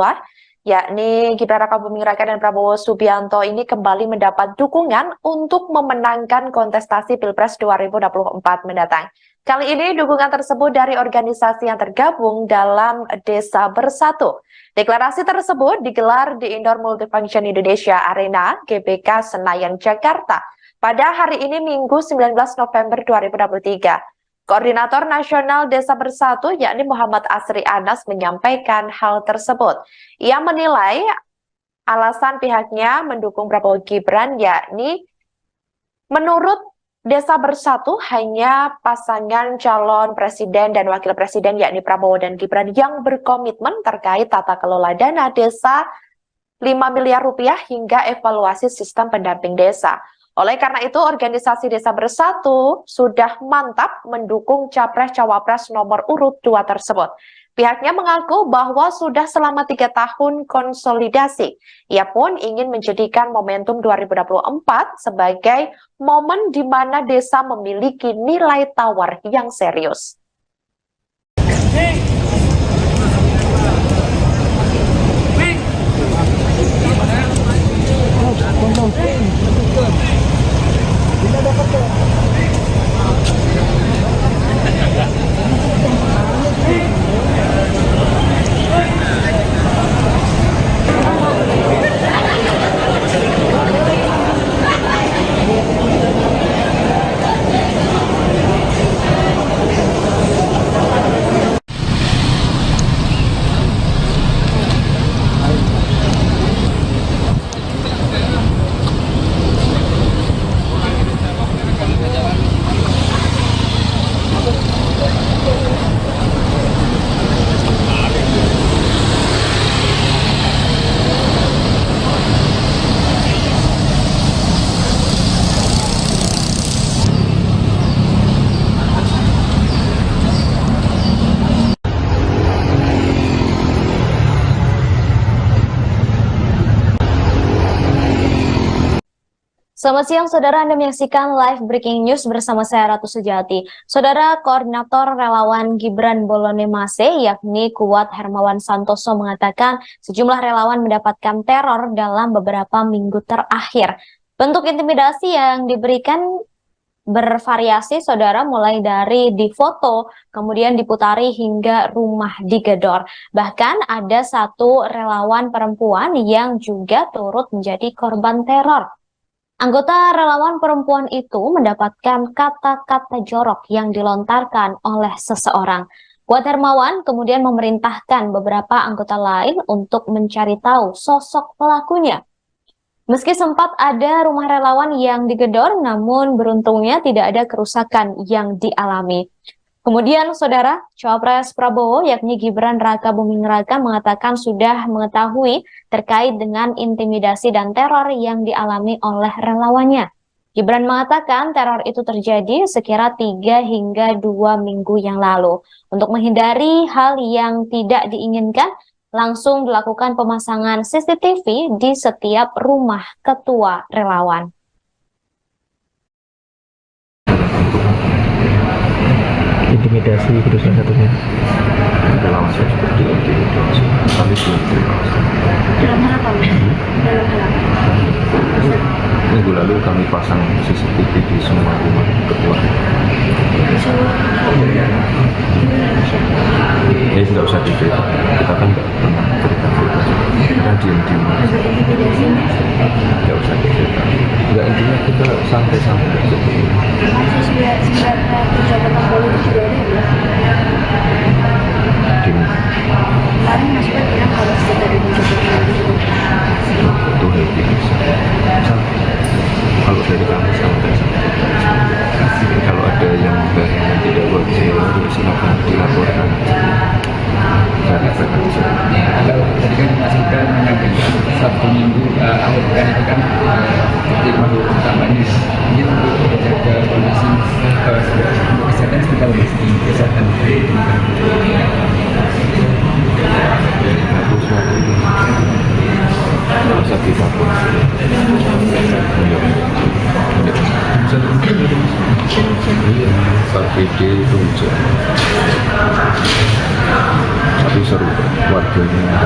yakni Gibran Raka Buming Raka dan Prabowo Subianto ini kembali mendapat dukungan untuk memenangkan kontestasi Pilpres 2024 mendatang. Kali ini dukungan tersebut dari organisasi yang tergabung dalam Desa Bersatu. Deklarasi tersebut digelar di Indoor Multifunction Indonesia Arena, GBK Senayan, Jakarta, pada hari ini Minggu 19 November 2023. Koordinator Nasional Desa Bersatu yakni Muhammad Asri Anas menyampaikan hal tersebut. Ia menilai alasan pihaknya mendukung Prabowo Gibran yakni menurut Desa Bersatu hanya pasangan calon presiden dan wakil presiden yakni Prabowo dan Gibran yang berkomitmen terkait tata kelola dana desa 5 miliar rupiah hingga evaluasi sistem pendamping desa. Oleh karena itu, organisasi Desa Bersatu sudah mantap mendukung Capres-Cawapres nomor urut 2 tersebut. Pihaknya mengaku bahwa sudah selama 3 tahun konsolidasi. Ia pun ingin menjadikan momentum 2024 sebagai momen di mana desa memiliki nilai tawar yang serius. Selamat siang, Saudara. Anda menyaksikan live breaking news bersama saya, Ratu Sejati. Saudara, Koordinator Relawan Gibran Bolone Mase, yakni Kuat Hermawan Santoso, mengatakan sejumlah relawan mendapatkan teror dalam beberapa minggu terakhir. Bentuk intimidasi yang diberikan bervariasi, Saudara, mulai dari difoto, kemudian diputari hingga rumah digedor. Bahkan ada satu relawan perempuan yang juga turut menjadi korban teror. Anggota relawan perempuan itu mendapatkan kata-kata jorok yang dilontarkan oleh seseorang. Kuat Hermawan kemudian memerintahkan beberapa anggota lain untuk mencari tahu sosok pelakunya. Meski sempat ada rumah relawan yang digedor, namun beruntungnya tidak ada kerusakan yang dialami. Kemudian, Saudara, Cawapres Prabowo yakni Gibran Raka Buming Raka mengatakan sudah mengetahui terkait dengan intimidasi dan teror yang dialami oleh relawannya. Gibran mengatakan teror itu terjadi sekira 3 hingga 2 minggu yang lalu. Untuk menghindari hal yang tidak diinginkan, langsung dilakukan pemasangan CCTV di setiap rumah ketua relawan. Intimidasi gitu salah satunya. Relawan saya juga diintimidasi, tapi belum terima. Dalam hal apa? Dalam hal apa? Minggu lalu kami pasang CCTV di semua rumah ketua. Ya tidak usah diceritakan, kita kan nggak pernah cerita-cerita. Kita diam-diam. Nggak usah diceritakan. Nggak, intinya kita santai-santai. Sesuai pejabat Kapolri itu juga ada ya? Kemarin Mas Bud bilang kalau sudah ada pejabat itu happy bisa. Kalau dari kami santai-santai. Kalau ada yang tidak wajar, ya silakan dilaporkan. Dari saja. Kalau tadi kan Mas Gibran menyampaikan Sabtu Minggu akhir pekan itu kan seperti mau kampanye, ini untuk menjaga kondisi untuk kesehatan seperti apa sih kesehatan masa kita pun KPD itu tapi seru warganya.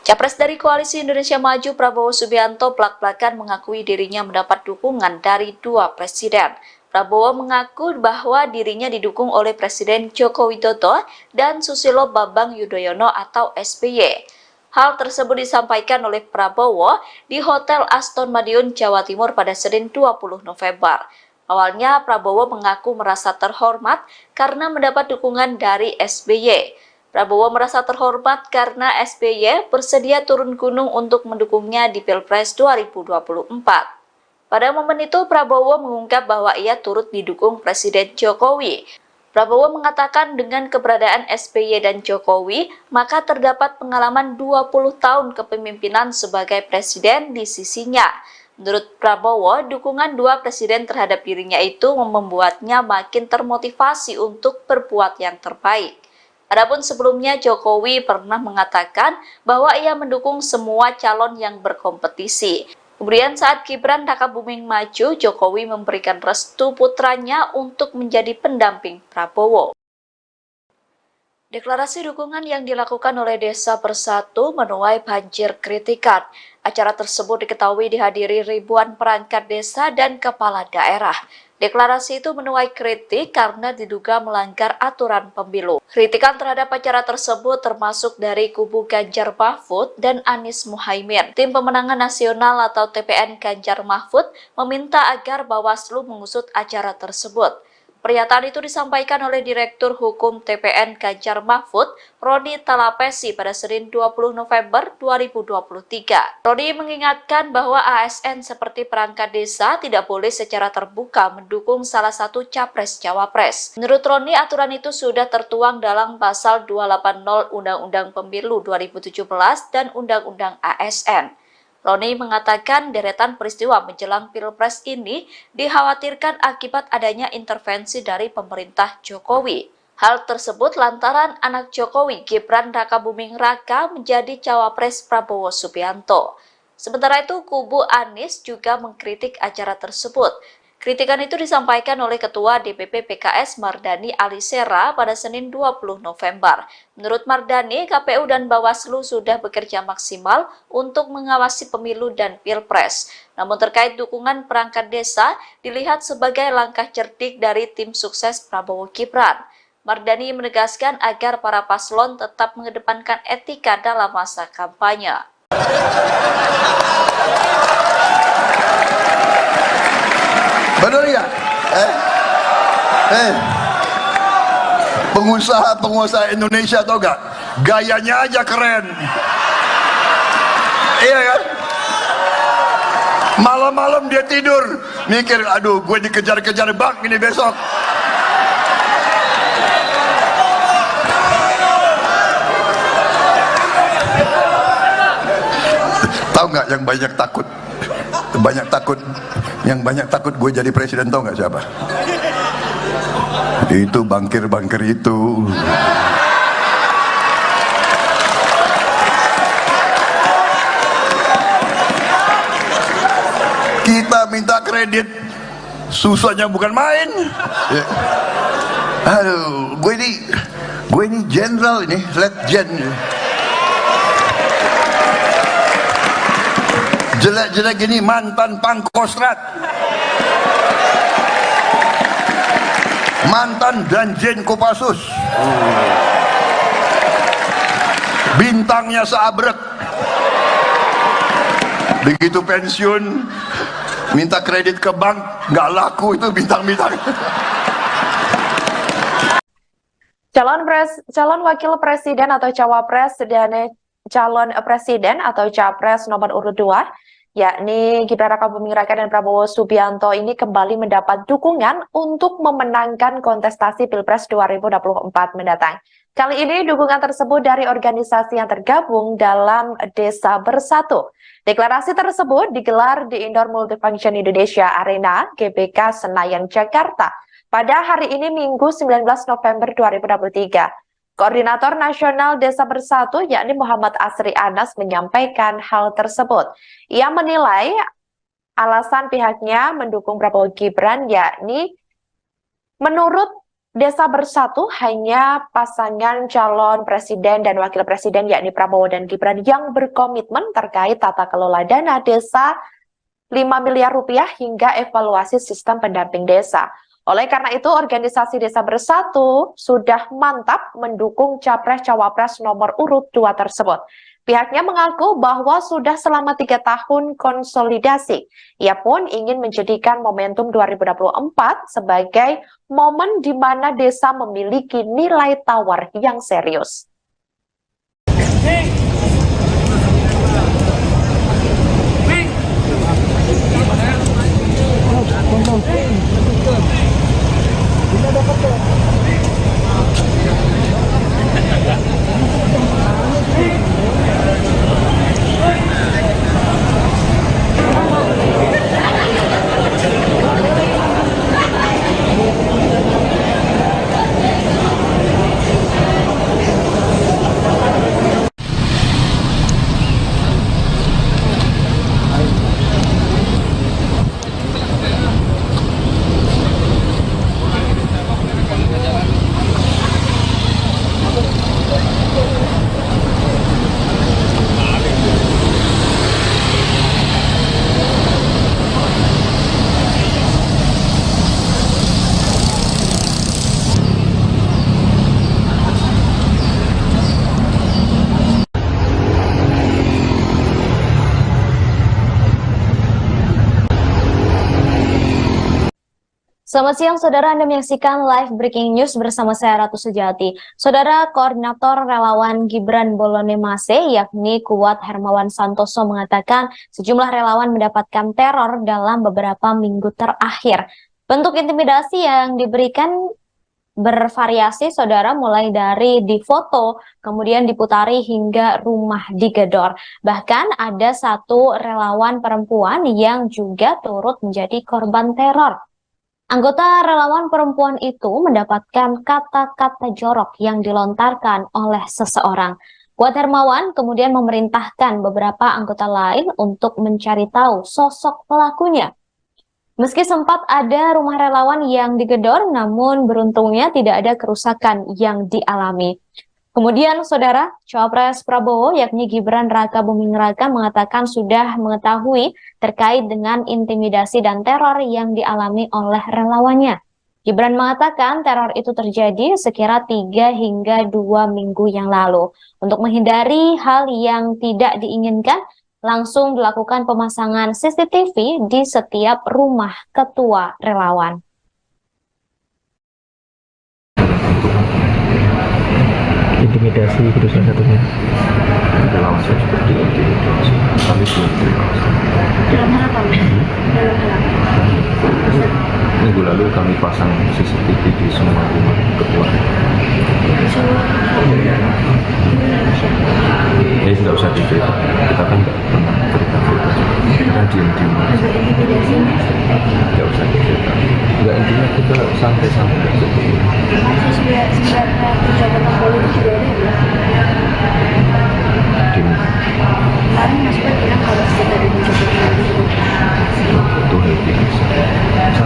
Capres dari Koalisi Indonesia Maju Prabowo Subianto blak-blakan mengakui dirinya mendapat dukungan dari 2 presiden. Prabowo mengaku bahwa dirinya didukung oleh Presiden Joko Widodo dan Susilo Bambang Yudhoyono atau SBY. Hal tersebut disampaikan oleh Prabowo di Hotel Aston Madiun, Jawa Timur pada Senin 20 November. Awalnya Prabowo mengaku merasa terhormat karena mendapat dukungan dari SBY. Prabowo merasa terhormat karena SBY bersedia turun gunung untuk mendukungnya di Pilpres 2024. Pada momen itu, Prabowo mengungkap bahwa ia turut didukung Presiden Jokowi. Prabowo mengatakan dengan keberadaan SBY dan Jokowi, maka terdapat pengalaman 20 tahun kepemimpinan sebagai presiden di sisinya. Menurut Prabowo, dukungan 2 presiden terhadap dirinya itu membuatnya makin termotivasi untuk berbuat yang terbaik. Adapun sebelumnya Jokowi pernah mengatakan bahwa ia mendukung semua calon yang berkompetisi. Kemudian saat Gibran Rakabuming maju, Jokowi memberikan restu putranya untuk menjadi pendamping Prabowo. Deklarasi dukungan yang dilakukan oleh Desa Bersatu menuai banjir kritikan. Acara tersebut diketahui dihadiri ribuan perangkat desa dan kepala daerah. Deklarasi itu menuai kritik karena diduga melanggar aturan pemilu. Kritikan terhadap acara tersebut termasuk dari kubu Ganjar Mahfud dan Anies Muhaimin. Tim Pemenangan Nasional atau TPN Ganjar Mahfud meminta agar Bawaslu mengusut acara tersebut. Pernyataan itu disampaikan oleh Direktur Hukum TPN Ganjar Mahfud, Roni Talapesi pada Senin 20 November 2023. Roni mengingatkan bahwa ASN seperti perangkat desa tidak boleh secara terbuka mendukung salah satu capres-cawapres. Menurut Roni, aturan itu sudah tertuang dalam Pasal 280 Undang-Undang Pemilu 2017 dan Undang-Undang ASN. Roni mengatakan deretan peristiwa menjelang Pilpres ini dikhawatirkan akibat adanya intervensi dari pemerintah Jokowi. Hal tersebut lantaran anak Jokowi, Gibran Rakabuming Raka, menjadi cawapres Prabowo Subianto. Sementara itu, kubu Anies juga mengkritik acara tersebut. Kritikan itu disampaikan oleh Ketua DPP PKS Mardani Alisera pada Senin 20 November. Menurut Mardani, KPU dan Bawaslu sudah bekerja maksimal untuk mengawasi pemilu dan Pilpres. Namun terkait dukungan perangkat desa dilihat sebagai langkah cerdik dari tim sukses Prabowo Gibran. Mardani menegaskan agar para paslon tetap mengedepankan etika dalam masa kampanye. Benar ya? Pengusaha Indonesia tau gak? Gayanya aja keren. Iya kan? Malam-malam dia tidur mikir, aduh gue dikejar-kejar bank ini besok. yang banyak takut, yang banyak takut gue jadi presiden, tau nggak siapa? Itu bangkir-bangkir itu. Kita minta kredit, susahnya bukan main. Ya. Aduh, gue ini jenderal ini, letjen. Jelek-jelek gini mantan Pangkostrat, mantan Danjen Kopassus, bintangnya seabrek. Begitu pensiun minta kredit ke bank, nggak laku itu bintang-bintang. Calon wakil presiden atau cawapres dan calon presiden atau capres nomor urut 2, yakni Gibran Raka Buming Raka dan Prabowo Subianto ini kembali mendapat dukungan untuk memenangkan kontestasi Pilpres 2024 mendatang. Kali ini dukungan tersebut dari organisasi yang tergabung dalam Desa Bersatu. Deklarasi tersebut digelar di Indoor Multifunction Indonesia Arena, GBK Senayan, Jakarta, pada hari ini Minggu 19 November 2023. Koordinator Nasional Desa Bersatu yakni Muhammad Asri Anas menyampaikan hal tersebut. Ia menilai alasan pihaknya mendukung Prabowo Gibran yakni menurut Desa Bersatu hanya pasangan calon presiden dan wakil presiden yakni Prabowo dan Gibran yang berkomitmen terkait tata kelola dana desa 5 miliar rupiah hingga evaluasi sistem pendamping desa. Oleh karena itu, organisasi Desa Bersatu sudah mantap mendukung capres-cawapres nomor urut 2 tersebut. Pihaknya mengaku bahwa sudah selama 3 tahun konsolidasi. Ia pun ingin menjadikan momentum 2024 sebagai momen di mana desa memiliki nilai tawar yang serius. Selamat siang, Saudara. Anda menyaksikan live breaking news bersama saya Ratu Sejati. Saudara, Koordinator Relawan Gibran Bolonemase, yakni Kuat Hermawan Santoso, mengatakan sejumlah relawan mendapatkan teror dalam beberapa minggu terakhir. Bentuk intimidasi yang diberikan bervariasi, Saudara, mulai dari difoto, kemudian diputari hingga rumah digedor. Bahkan ada satu relawan perempuan yang juga turut menjadi korban teror. Anggota relawan perempuan itu mendapatkan kata-kata jorok yang dilontarkan oleh seseorang. Kuat Hermawan kemudian memerintahkan beberapa anggota lain untuk mencari tahu sosok pelakunya. Meski sempat ada rumah relawan yang digedor, namun beruntungnya tidak ada kerusakan yang dialami. Kemudian, Saudara, Cawapres Prabowo yakni Gibran Raka Buming Raka mengatakan sudah mengetahui terkait dengan intimidasi dan teror yang dialami oleh relawannya. Gibran mengatakan teror itu terjadi sekira 3 hingga 2 minggu yang lalu. Untuk menghindari hal yang tidak diinginkan, langsung dilakukan pemasangan CCTV di setiap rumah ketua relawan. Intimidasi gitu salah satunya. Relawan saya juga diintimidasi, kami belum terima. Dalam hal apa? Dalam hal apa? Minggu lalu kami pasang CCTV di semua rumah ketua. Ya nggak usah dicerita, kita kan nggak pernah cerita-cerita, kita kan diem-diem aja. Nggak usah dicerita, nggak, intinya kita santai-santai aja. Sebenarnya pejabat politik juga ada ya. Kemarin Mas Pur bilang kalau kita ada pejabat politik Itu hal biasa.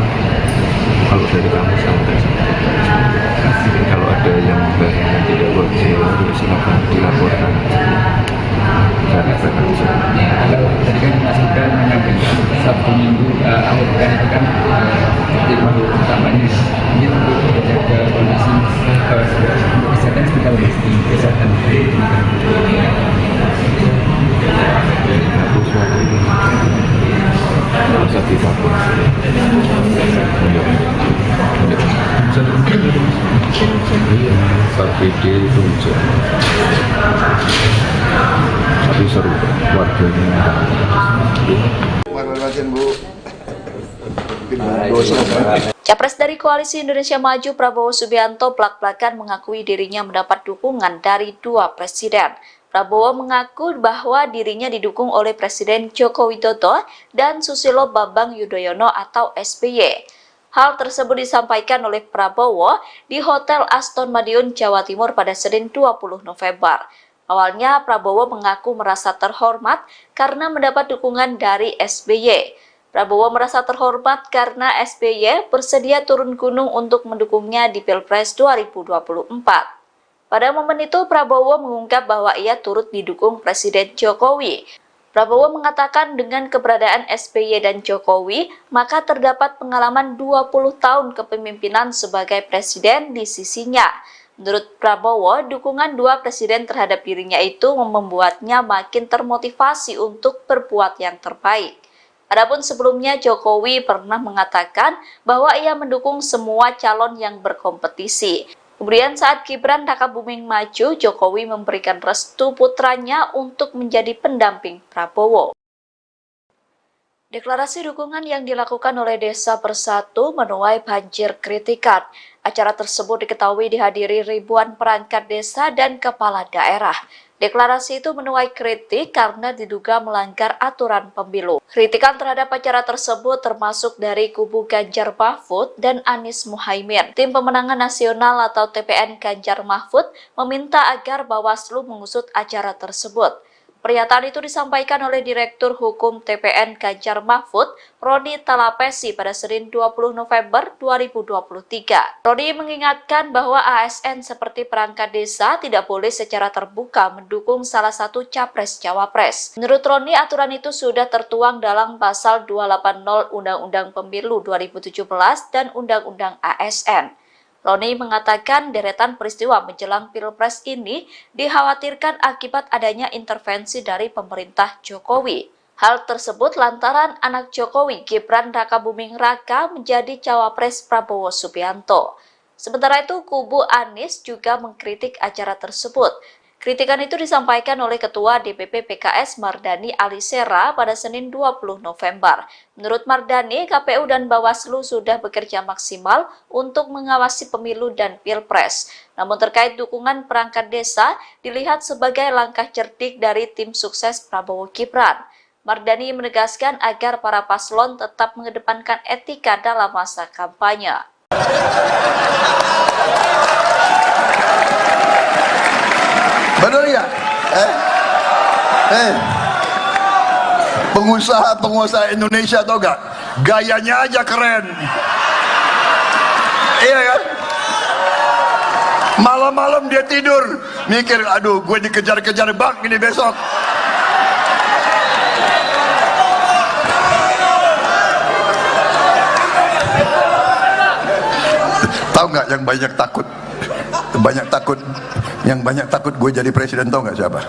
Kalau dari kami santai-santai aja. Kalau ada yang tidak wajar, ya silakan dilaporkan. Cari saja. Tadi kan Mas Gibran menyampaikan Sabtu Minggu akhir pekan itu kan di minggu utamanya ini untuk menjaga kondisi kesehatan seperti apa Mas? Kesehatan Aku suatu itu nggak usah dilapor. Car PD itu hujan, tapi seru warganya. Capres dari Koalisi Indonesia Maju Prabowo Subianto blak-blakan mengakui dirinya mendapat dukungan dari dua presiden. Prabowo mengaku bahwa dirinya didukung oleh Presiden Joko Widodo dan Susilo Bambang Yudhoyono atau SBY. Hal tersebut disampaikan oleh Prabowo di Hotel Aston Madiun, Jawa Timur pada Senin 20 November. Awalnya Prabowo mengaku merasa terhormat karena mendapat dukungan dari SBY. Prabowo merasa terhormat karena SBY bersedia turun gunung untuk mendukungnya di Pilpres 2024. Pada momen itu Prabowo mengungkap bahwa ia turut didukung Presiden Jokowi. Prabowo mengatakan dengan keberadaan SBY dan Jokowi, maka terdapat pengalaman 20 tahun kepemimpinan sebagai presiden di sisinya. Menurut Prabowo, dukungan dua presiden terhadap dirinya itu membuatnya makin termotivasi untuk berbuat yang terbaik. Adapun sebelumnya Jokowi pernah mengatakan bahwa ia mendukung semua calon yang berkompetisi. Kemudian saat Gibran Rakabuming maju, Jokowi memberikan restu putranya untuk menjadi pendamping Prabowo. Deklarasi dukungan yang dilakukan oleh Desa Bersatu menuai banjir kritikan. Acara tersebut diketahui dihadiri ribuan perangkat desa dan kepala daerah. Deklarasi itu menuai kritik karena diduga melanggar aturan pemilu. Kritikan terhadap acara tersebut termasuk dari kubu Ganjar Mahfud dan Anies Muhaimin. Tim Pemenangan Nasional atau TPN Ganjar Mahfud meminta agar Bawaslu mengusut acara tersebut. Pernyataan itu disampaikan oleh Direktur Hukum TPN Ganjar Mahfud, Roni Talapesi pada Senin 20 November 2023. Roni mengingatkan bahwa ASN seperti perangkat desa tidak boleh secara terbuka mendukung salah satu capres-cawapres. Menurut Roni, aturan itu sudah tertuang dalam Pasal 280 Undang-Undang Pemilu 2017 dan Undang-Undang ASN. Roni mengatakan deretan peristiwa menjelang Pilpres ini dikhawatirkan akibat adanya intervensi dari pemerintah Jokowi. Hal tersebut lantaran anak Jokowi, Gibran Rakabuming Raka, menjadi cawapres Prabowo Subianto. Sementara itu, kubu Anies juga mengkritik acara tersebut. Kritikan itu disampaikan oleh Ketua DPP PKS Mardani Alisera pada Senin 20 November. Menurut Mardani, KPU dan Bawaslu sudah bekerja maksimal untuk mengawasi pemilu dan Pilpres. Namun terkait dukungan perangkat desa dilihat sebagai langkah cerdik dari tim sukses Prabowo Gibran. Mardani menegaskan agar para paslon tetap mengedepankan etika dalam masa kampanye. Benar ya? Pengusaha Indonesia tau gak? Gayanya aja keren. Iya kan? Malam-malam dia tidur mikir, aduh gue dikejar-kejar bank ini besok. Tahu nggak yang banyak takut? Yang banyak takut gue jadi presiden, tau nggak siapa?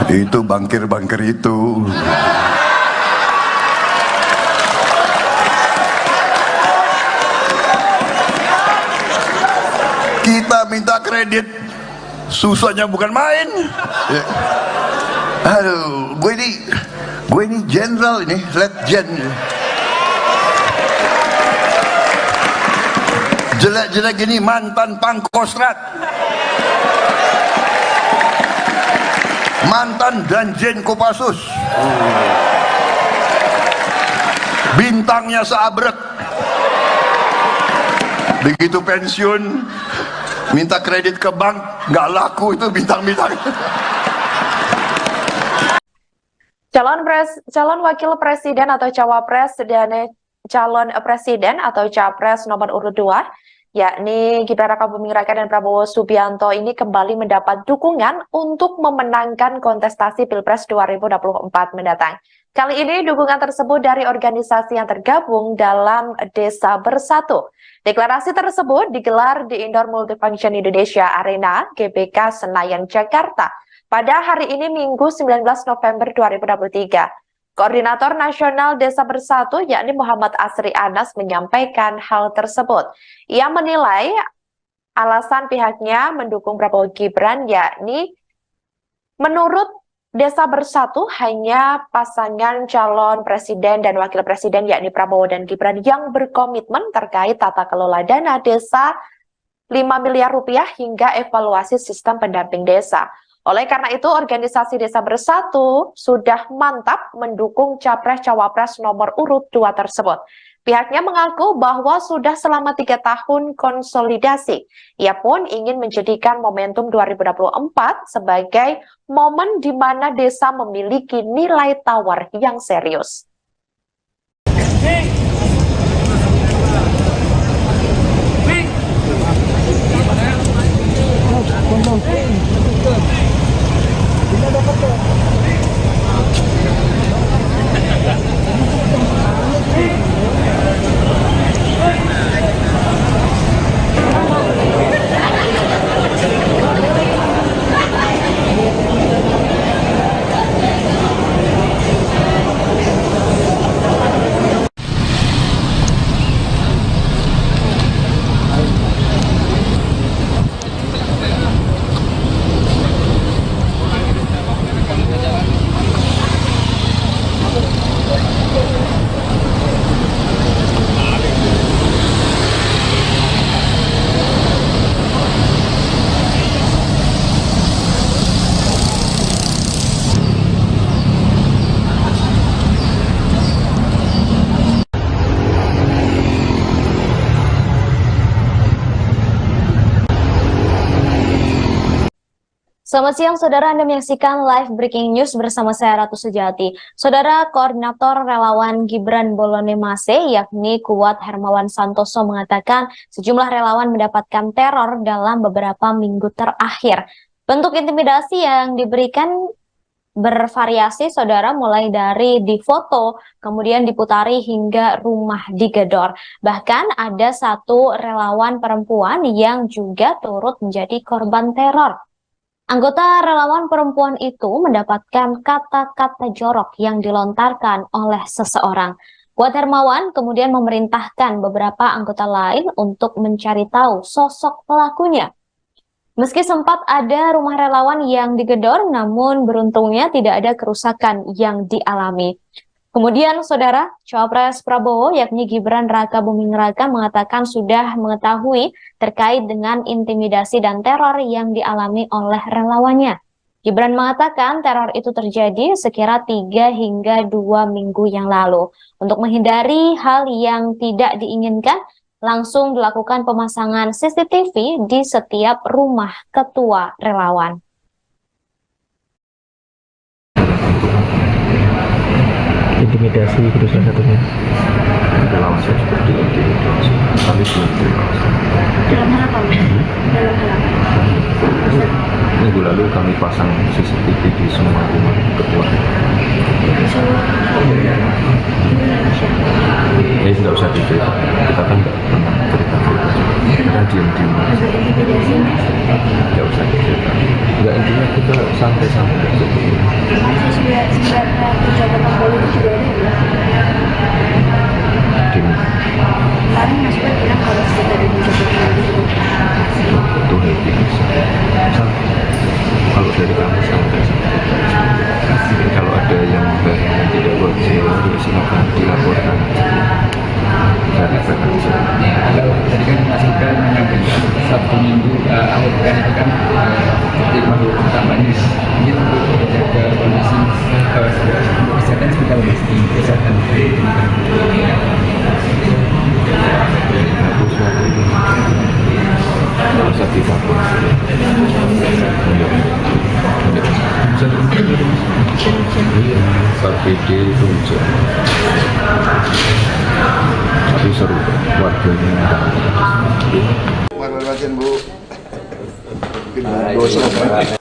Itu bangkir-bangkir itu. Kita minta kredit, susahnya bukan main. Aduh, gue ini jenderal ini, letjen. jelek-jelek gini mantan Pangkostrat, mantan Danjen Kopassus, bintangnya seabrek. Begitu pensiun minta kredit ke bank, nggak laku itu bintang-bintang. Calon wakil presiden atau cawapres dan calon presiden atau capres nomor urut 2, yakni Gibran Rakabuming Raka dan Prabowo Subianto ini kembali mendapat dukungan untuk memenangkan kontestasi Pilpres 2024 mendatang. Kali ini dukungan tersebut dari organisasi yang tergabung dalam Desa Bersatu. Deklarasi tersebut digelar di Indoor Multifunction Indonesia Arena, GBK Senayan, Jakarta, pada hari ini Minggu 19 November 2023. Koordinator Nasional Desa Bersatu yakni Muhammad Asri Anas menyampaikan hal tersebut. Ia menilai alasan pihaknya mendukung Prabowo Gibran yakni menurut Desa Bersatu hanya pasangan calon presiden dan wakil presiden yakni Prabowo dan Gibran yang berkomitmen terkait tata kelola dana desa 5 miliar rupiah hingga evaluasi sistem pendamping desa. Oleh karena itu, organisasi Desa Bersatu sudah mantap mendukung capres-cawapres nomor urut 2 tersebut. Pihaknya mengaku bahwa sudah selama 3 tahun konsolidasi. Ia pun ingin menjadikan momentum 2024 sebagai momen di mana desa memiliki nilai tawar yang serius. Selamat siang, Saudara. Anda menyaksikan live breaking news bersama saya, Ratu Sejati. Saudara, Koordinator Relawan Gibran Bolone Mase, yakni Kuat Hermawan Santoso, mengatakan sejumlah relawan mendapatkan teror dalam beberapa minggu terakhir. Bentuk intimidasi yang diberikan bervariasi, Saudara, mulai dari difoto, kemudian diputari hingga rumah digedor. Bahkan ada satu relawan perempuan yang juga turut menjadi korban teror. Anggota relawan perempuan itu mendapatkan kata-kata jorok yang dilontarkan oleh seseorang. Kuat Hermawan kemudian memerintahkan beberapa anggota lain untuk mencari tahu sosok pelakunya. Meski sempat ada rumah relawan yang digedor, namun beruntungnya tidak ada kerusakan yang dialami. Kemudian, Saudara, Cawapres Prabowo yakni Gibran Rakabuming Raka mengatakan sudah mengetahui terkait dengan intimidasi dan teror yang dialami oleh relawannya. Gibran mengatakan teror itu terjadi sekira 3 hingga 2 minggu yang lalu. Untuk menghindari hal yang tidak diinginkan, langsung dilakukan pemasangan CCTV di setiap rumah ketua relawan. Intimidasi itu salah satunya. Relawan saya juga diintimidasi, tapi belum terima. Dalam hal apa? Dalam hal apa? Minggu lalu kami pasang CCTV di semua rumah ketua. Di seluruh Indonesia. Ya tidak usah diceritakan, kita kan nggak pernah cerita-cerita, karena diam-diam. Ada intimidasi? Tidak usah diceritakan. Enggak, intinya kita santai-santai aja. Masih 9 pejabat politik juga ada ya? Kemarin Mas Bud bilang kalau sudah ada pejabat politik Itu happy bisa. Kalau dari kami santai-santai. Kalau ada yang tidak wajar, silakan dilaporkan. Dari Tadi kan Mas Gibran Minggu akhir pekan itu kan seperti baru kampanye, ini tentu menjaga kondisi untuk kesehatan sekitar kesehatan Masa divaksin per PD itu tapi seru warganya.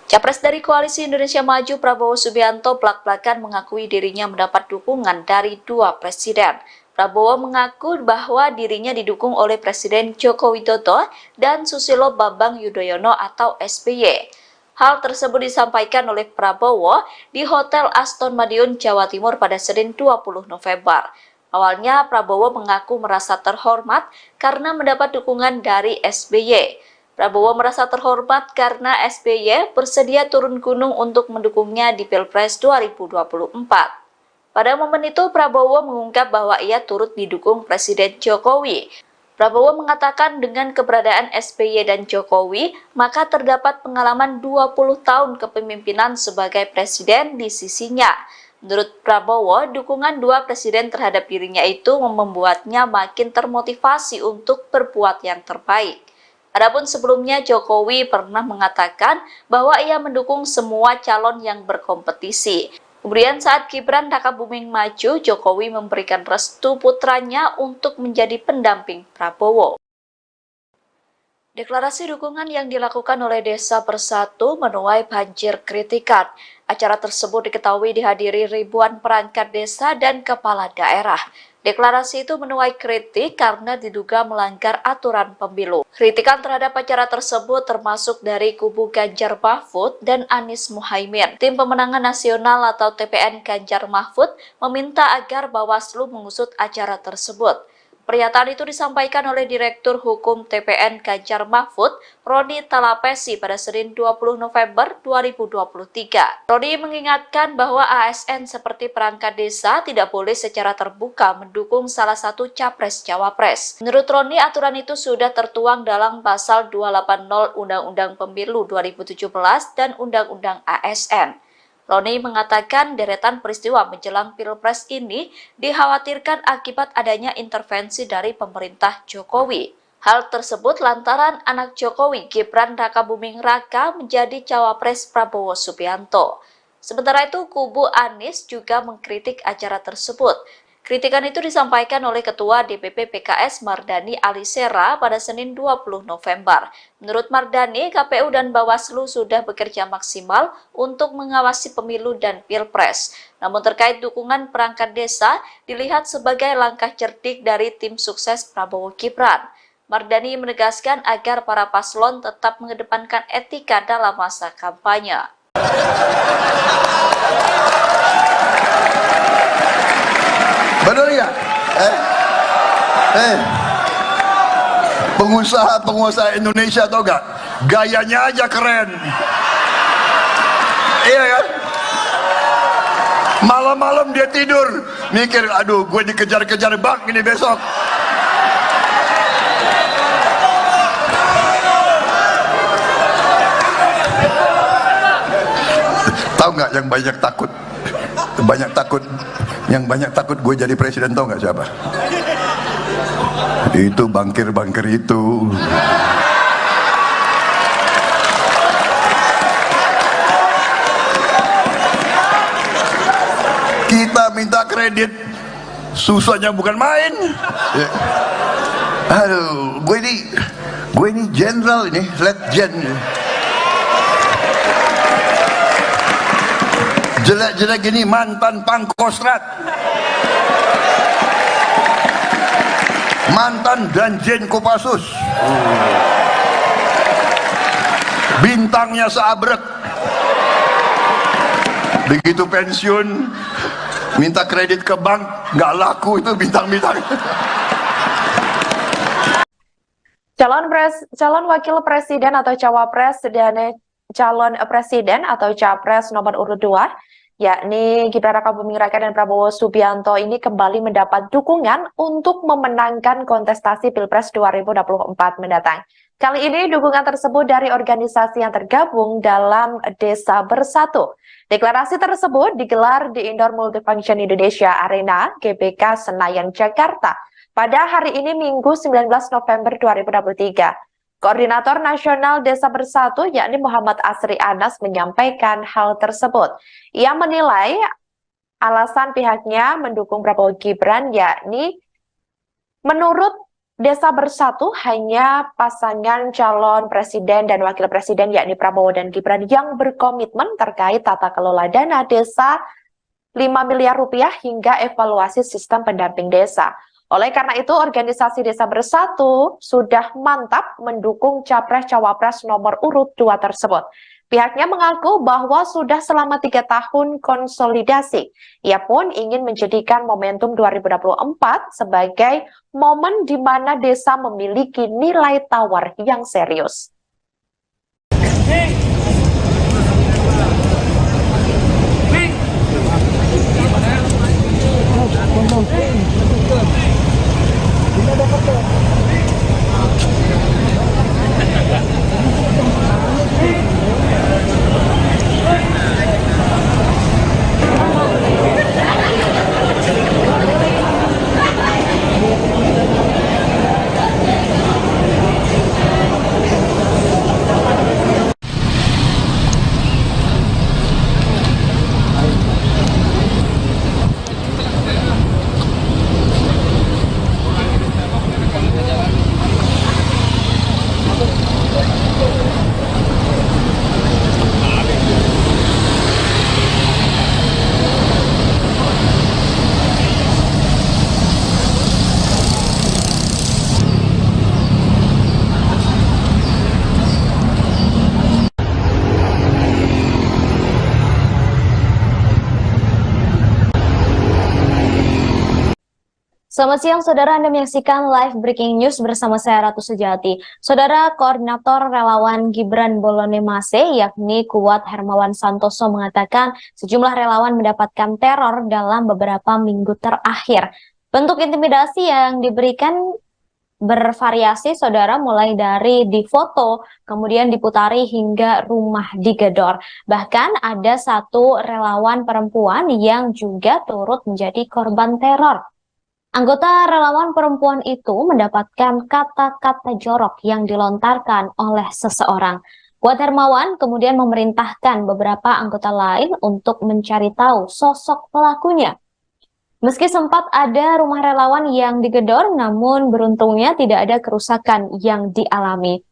Capres dari Koalisi Indonesia Maju Prabowo Subianto blak-blakan mengakui dirinya mendapat dukungan dari dua presiden. Prabowo mengaku bahwa dirinya didukung oleh Presiden Joko Widodo dan Susilo Bambang Yudhoyono atau SBY. Hal tersebut disampaikan oleh Prabowo di Hotel Aston Madiun, Jawa Timur pada Senin 20 November. Awalnya Prabowo mengaku merasa terhormat karena mendapat dukungan dari SBY. Prabowo merasa terhormat karena SBY bersedia turun gunung untuk mendukungnya di Pilpres 2024. Pada momen itu, Prabowo mengungkap bahwa ia turut didukung Presiden Jokowi. Prabowo mengatakan dengan keberadaan SBY dan Jokowi, maka terdapat pengalaman 20 tahun kepemimpinan sebagai presiden di sisinya. Menurut Prabowo, dukungan dua presiden terhadap dirinya itu membuatnya makin termotivasi untuk berbuat yang terbaik. Adapun sebelumnya Jokowi pernah mengatakan bahwa ia mendukung semua calon yang berkompetisi. Kemudian saat Gibran Rakabuming maju, Jokowi memberikan restu putranya untuk menjadi pendamping Prabowo. Deklarasi dukungan yang dilakukan oleh Desa Bersatu menuai banjir kritikan. Acara tersebut diketahui dihadiri ribuan perangkat desa dan kepala daerah. Deklarasi itu menuai kritik karena diduga melanggar aturan pemilu. Kritikan terhadap acara tersebut termasuk dari kubu Ganjar Mahfud dan Anies Muhaimin. Tim Pemenangan Nasional atau TPN Ganjar Mahfud meminta agar Bawaslu mengusut acara tersebut. Pernyataan itu disampaikan oleh Direktur Hukum TPN Ganjar Mahfud, Roni Talapesi pada Senin 20 November 2023. Roni mengingatkan bahwa ASN seperti perangkat desa tidak boleh secara terbuka mendukung salah satu capres-cawapres. Menurut Roni, aturan itu sudah tertuang dalam Pasal 280 Undang-Undang Pemilu 2017 dan Undang-Undang ASN. Roni mengatakan deretan peristiwa menjelang Pilpres ini dikhawatirkan akibat adanya intervensi dari pemerintah Jokowi. Hal tersebut lantaran anak Jokowi, Gibran Rakabuming Raka, menjadi cawapres Prabowo Subianto. Sementara itu, kubu Anies juga mengkritik acara tersebut. Kritikan itu disampaikan oleh Ketua DPP PKS Mardani Alisera pada Senin 20 November. Menurut Mardani, KPU dan Bawaslu sudah bekerja maksimal untuk mengawasi pemilu dan Pilpres. Namun terkait dukungan perangkat desa dilihat sebagai langkah cerdik dari tim sukses Prabowo Gibran. Mardani menegaskan agar para paslon tetap mengedepankan etika dalam masa kampanye. Betul ya? Pengusaha Indonesia tau gak? Gayanya aja keren. Iya kan? Malam-malam dia tidur mikir, aduh gue dikejar-kejar bank ini besok. Tahu nggak yang banyak takut? Yang banyak takut gue jadi presiden, tahu nggak siapa? Itu bangkir-bangkir itu. Kita minta kredit, susahnya bukan main. Aduh, gue ini jenderal ini, letjen. Jelek-jelek gini mantan Pangkostrat, mantan Danjen Kopassus, bintangnya seabrek. Begitu pensiun minta kredit ke bank, nggak laku itu bintang-bintang. Calon wakil presiden atau cawapres dan calon presiden atau capres nomor urut 2, yakni Gibran Rakabuming Raka dan Prabowo Subianto ini kembali mendapat dukungan untuk memenangkan kontestasi Pilpres 2024 mendatang. Kali ini dukungan tersebut dari organisasi yang tergabung dalam Desa Bersatu. Deklarasi tersebut digelar di Indoor Multifunction Indonesia Arena, GBK Senayan, Jakarta, pada hari ini Minggu 19 November 2023. Koordinator Nasional Desa Bersatu yakni Muhammad Asri Anas menyampaikan hal tersebut. Ia menilai alasan pihaknya mendukung Prabowo Gibran yakni menurut Desa Bersatu hanya pasangan calon presiden dan wakil presiden yakni Prabowo dan Gibran yang berkomitmen terkait tata kelola dana desa 5 miliar rupiah hingga evaluasi sistem pendamping desa. Oleh karena itu, organisasi Desa Bersatu sudah mantap mendukung Capres-Cawapres nomor urut 2 tersebut. Pihaknya mengaku bahwa sudah selama 3 tahun konsolidasi. Ia pun ingin menjadikan momentum 2024 sebagai momen di mana desa memiliki nilai tawar yang serius. Selamat siang, Saudara. Anda menyaksikan live breaking news bersama saya Ratu Sejati. Saudara, Koordinator Relawan Gibran Bolonemase, yakni Kuat Hermawan Santoso, mengatakan sejumlah relawan mendapatkan teror dalam beberapa minggu terakhir. Bentuk intimidasi yang diberikan bervariasi, Saudara, mulai dari difoto, kemudian diputari hingga rumah digedor. Bahkan ada satu relawan perempuan yang juga turut menjadi korban teror. Anggota relawan perempuan itu mendapatkan kata-kata jorok yang dilontarkan oleh seseorang. Kuat Hermawan kemudian memerintahkan beberapa anggota lain untuk mencari tahu sosok pelakunya. Meski sempat ada rumah relawan yang digedor, namun beruntungnya tidak ada kerusakan yang dialami.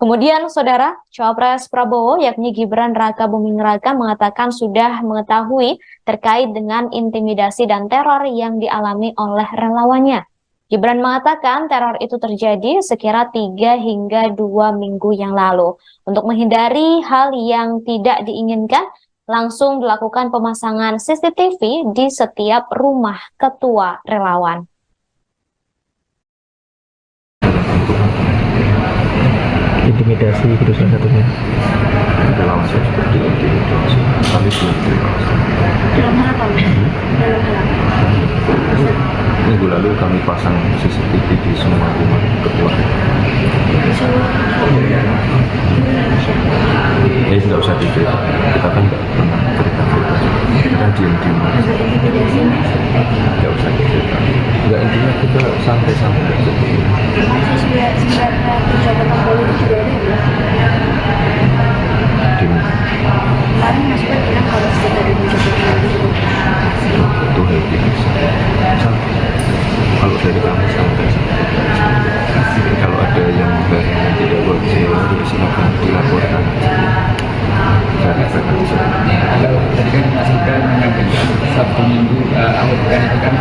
Kemudian, Saudara, Cawapres Prabowo yakni Gibran Raka Buming Raka mengatakan sudah mengetahui terkait dengan intimidasi dan teror yang dialami oleh relawannya. Gibran mengatakan teror itu terjadi sekira 3 hingga 2 minggu yang lalu. Untuk menghindari hal yang tidak diinginkan, langsung dilakukan pemasangan CCTV di setiap rumah ketua relawan. Intimidasi gitu salah satunya. Relawan saya juga diintimidasi, kami belum terima. Dalam hal apa? Dalam hal apa? Minggu lalu kami pasang CCTV di semua rumah ketua. Ya tidak usah diceritakan, kita kan nggak pernah cerita-cerita, kita diam-diam. Tidak usah diceritakan. Nggak, intinya kita santai-santai aja. Sebenarnya pejabat politik juga ada ya? Kemarin Mas Bud bilang kalau sudah ada pejabat politik itu happy aja. Kalau dari kami santai-santai. Kalau ada yang tidak wajar, ya silakan dilaporkan. Dari aja. Tadi kan Mas Gibran menyampaikan Sabtu Minggu akhir pekan itu kan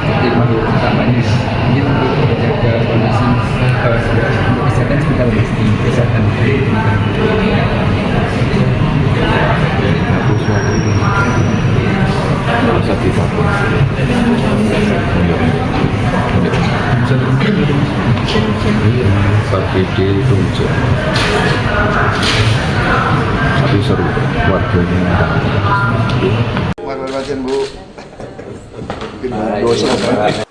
titik baru utamanya ini untuk menjaga kondisi kesehatan sekitar kesehatan. Tidak usah ditakut. Pak PD itu hujan. Tapi seru, warganya. Terima kasih, Bu.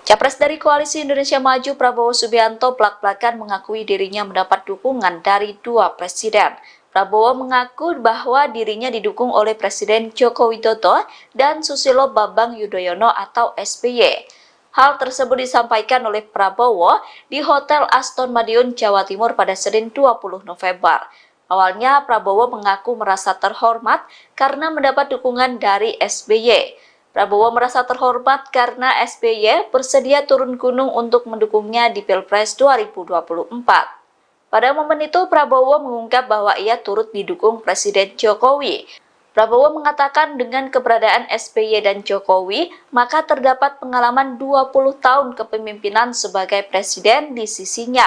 Capres dari Koalisi Indonesia Maju Prabowo Subianto blak-blakan mengakui dirinya mendapat dukungan dari dua presiden. Prabowo mengaku bahwa dirinya didukung oleh Presiden Joko Widodo dan Susilo Bambang Yudhoyono atau SBY. Hal tersebut disampaikan oleh Prabowo di Hotel Aston Madiun, Jawa Timur pada Senin 20 November. Awalnya Prabowo mengaku merasa terhormat karena mendapat dukungan dari SBY. Prabowo merasa terhormat karena SBY bersedia turun gunung untuk mendukungnya di Pilpres 2024. Pada momen itu, Prabowo mengungkap bahwa ia turut didukung Presiden Jokowi. Prabowo mengatakan dengan keberadaan SBY dan Jokowi, maka terdapat pengalaman 20 tahun kepemimpinan sebagai presiden di sisinya.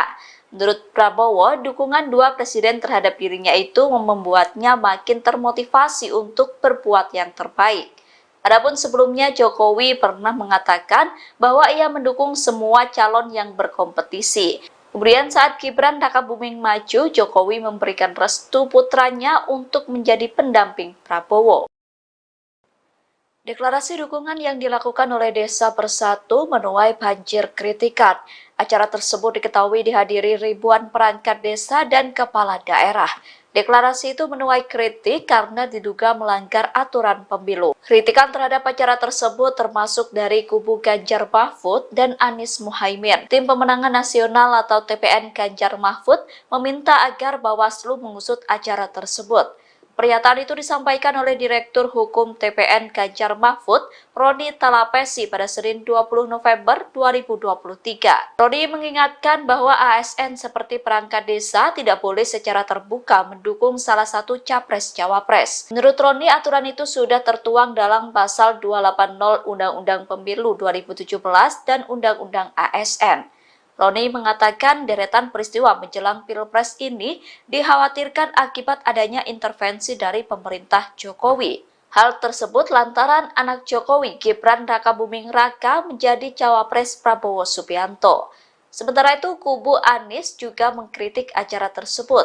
Menurut Prabowo, dukungan dua presiden terhadap dirinya itu membuatnya makin termotivasi untuk berbuat yang terbaik. Adapun sebelumnya Jokowi pernah mengatakan bahwa ia mendukung semua calon yang berkompetisi. Kemudian saat Gibran Rakabuming maju, Jokowi memberikan restu putranya untuk menjadi pendamping Prabowo. Deklarasi dukungan yang dilakukan oleh Desa Bersatu menuai banjir kritikan. Acara tersebut diketahui dihadiri ribuan perangkat desa dan kepala daerah. Deklarasi itu menuai kritik karena diduga melanggar aturan pemilu. Kritikan terhadap acara tersebut termasuk dari kubu Ganjar Mahfud dan Anies Muhaimin. Tim Pemenangan Nasional atau TPN Ganjar Mahfud meminta agar Bawaslu mengusut acara tersebut. Pernyataan itu disampaikan oleh Direktur Hukum TPN Ganjar Mahfud, Roni Talapesi pada Senin 20 November 2023. Roni mengingatkan bahwa ASN seperti perangkat desa tidak boleh secara terbuka mendukung salah satu capres-cawapres. Menurut Roni, aturan itu sudah tertuang dalam Pasal 280 Undang-Undang Pemilu 2017 dan Undang-Undang ASN. Roni mengatakan deretan peristiwa menjelang Pilpres ini dikhawatirkan akibat adanya intervensi dari pemerintah Jokowi. Hal tersebut lantaran anak Jokowi, Gibran Rakabuming Raka, menjadi cawapres Prabowo Subianto. Sementara itu, kubu Anies juga mengkritik acara tersebut.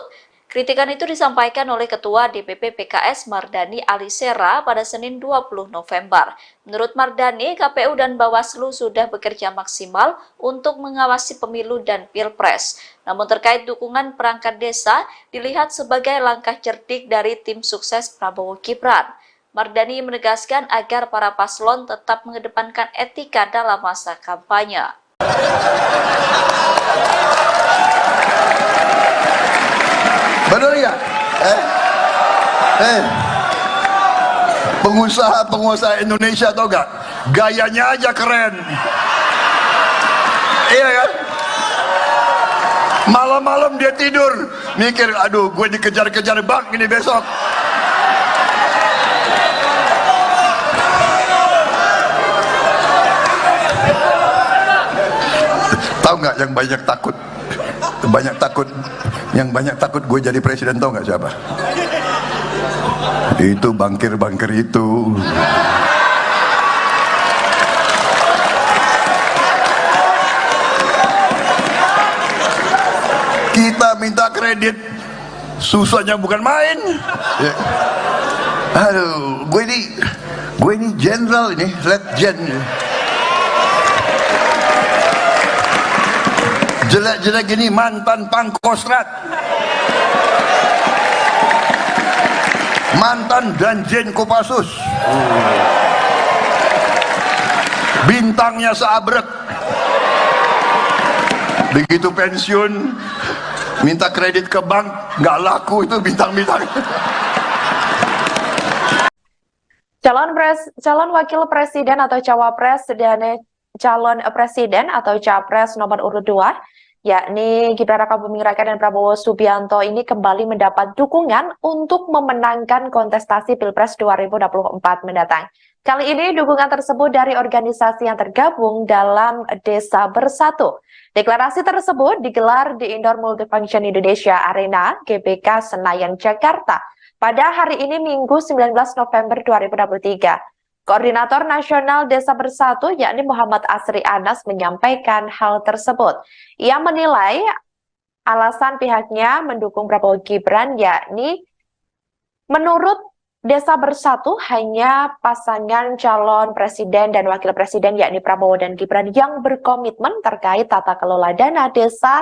Kritikan itu disampaikan oleh Ketua DPP PKS Mardani Alisera pada Senin 20 November. Menurut Mardani, KPU dan Bawaslu sudah bekerja maksimal untuk mengawasi pemilu dan Pilpres. Namun terkait dukungan perangkat desa dilihat sebagai langkah cerdik dari tim sukses Prabowo Gibran. Mardani menegaskan agar para paslon tetap mengedepankan etika dalam masa kampanye. Benar ya? Pengusaha Indonesia tau gak? Gayanya aja keren. Iya kan? Malam-malam dia tidur, mikir, aduh gue dikejar-kejar bank ini besok. Tahu nggak yang banyak takut? Yang banyak takut gue jadi presiden, tau nggak siapa? Itu bangkir-bangkir itu. Kita minta kredit, susahnya bukan main. Ya. Aduh, gue ini jenderal ini, letjen. Jelek-jelek gini mantan Pangkostrat, mantan Danjen Kopassus, bintangnya seabrek. Begitu pensiun minta kredit ke bank, nggak laku itu bintang-bintang. Calon wakil presiden atau cawapres dan calon presiden atau capres nomor urut 2, yakni Gibran Rakabuming Raka dan Prabowo Subianto ini kembali mendapat dukungan untuk memenangkan kontestasi Pilpres 2024 mendatang. Kali ini dukungan tersebut dari organisasi yang tergabung dalam Desa Bersatu. Deklarasi tersebut digelar di Indoor Multifunction Indonesia Arena, GBK Senayan, Jakarta pada hari ini Minggu 19 November 2023. Koordinator Nasional Desa Bersatu yakni Muhammad Asri Anas menyampaikan hal tersebut. Ia menilai alasan pihaknya mendukung Prabowo Gibran yakni menurut Desa Bersatu hanya pasangan calon presiden dan wakil presiden yakni Prabowo dan Gibran yang berkomitmen terkait tata kelola dana desa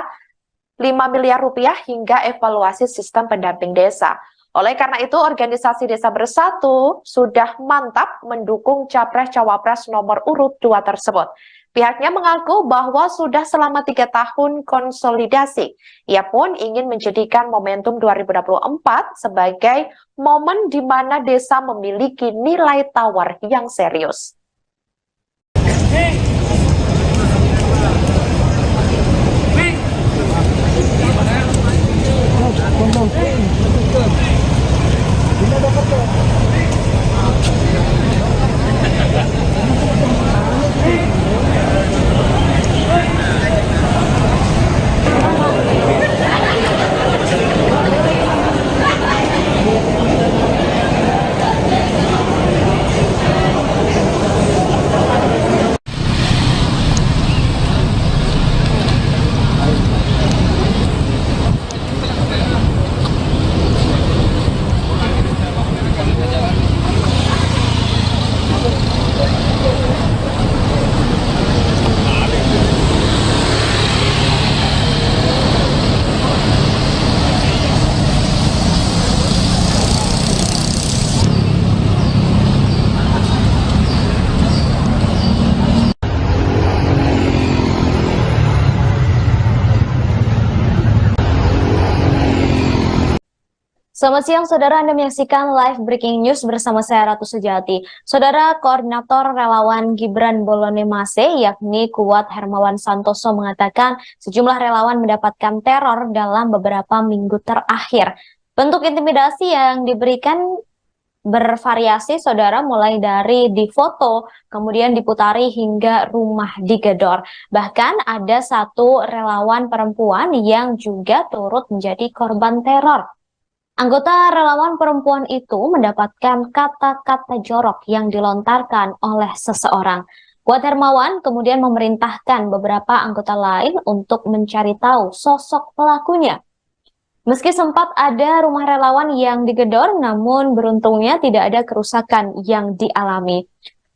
5 miliar rupiah hingga evaluasi sistem pendamping desa. Oleh karena itu, organisasi Desa Bersatu sudah mantap mendukung Capres-Cawapres nomor urut 2 tersebut. Pihaknya mengaku bahwa sudah selama 3 tahun konsolidasi. Ia pun ingin menjadikan momentum 2024 sebagai momen di mana desa memiliki nilai tawar yang serius. Selamat siang, Saudara. Anda menyaksikan live breaking news bersama saya, Ratu Sejati. Saudara, Koordinator Relawan Gibran Bolonemase, yakni Kuat Hermawan Santoso, mengatakan sejumlah relawan mendapatkan teror dalam beberapa minggu terakhir. Bentuk intimidasi yang diberikan bervariasi, Saudara, mulai dari difoto, kemudian diputari hingga rumah digedor. Bahkan ada satu relawan perempuan yang juga turut menjadi korban teror. Anggota relawan perempuan itu mendapatkan kata-kata jorok yang dilontarkan oleh seseorang. Kuat Hermawan kemudian memerintahkan beberapa anggota lain untuk mencari tahu sosok pelakunya. Meski sempat ada rumah relawan yang digedor, namun beruntungnya tidak ada kerusakan yang dialami.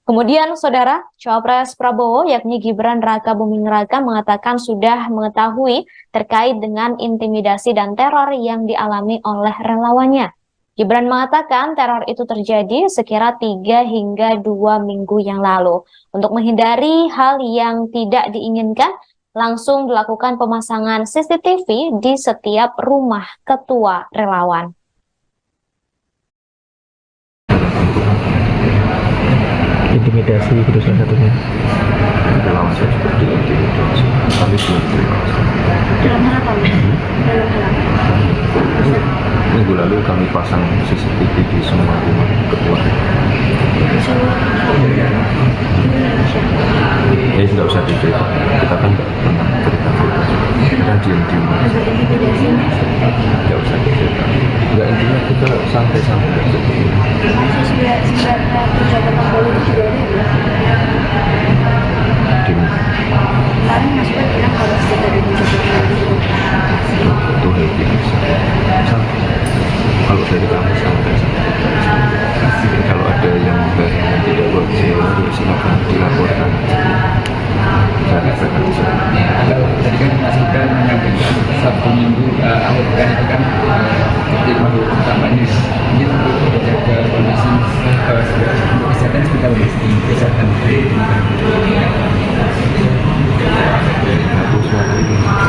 Kemudian, Saudara, Cawapres Prabowo yakni Gibran Raka Buming Raka mengatakan sudah mengetahui terkait dengan intimidasi dan teror yang dialami oleh relawannya. Gibran mengatakan teror itu terjadi sekira 3 hingga 2 minggu yang lalu. Untuk menghindari hal yang tidak diinginkan, langsung dilakukan pemasangan CCTV di setiap rumah ketua relawan. Intimidasi itu salah satunya. Relawan saya juga diintimidasi, tapi belum terima. Dalam hal apa? Dalam hal apa? Minggu lalu kami pasang CCTV di semua rumah ketua. Ya tidak usah diceritakan, kita kan nggak pernah cerita-cerita, kita diam-diam. Tidak usah diceritakan. Enggak, intinya kita santai-santai aja. Masih sembilan pejabat politik juga ada ya? Kemarin Mas Bud bilang kalau sudah ada pejabat politik itu biasa. Santai. Kalau dari kami santai-santai. Kalau ada yang tidak profesional, silakan dilaporkan. Tadi kan Mas Gibran menyampaikan Sabtu Minggu akhir pekan itu kan ketik mau kampanye, ini tentu menjaga kondisi kesehatan sekitar kesehatan.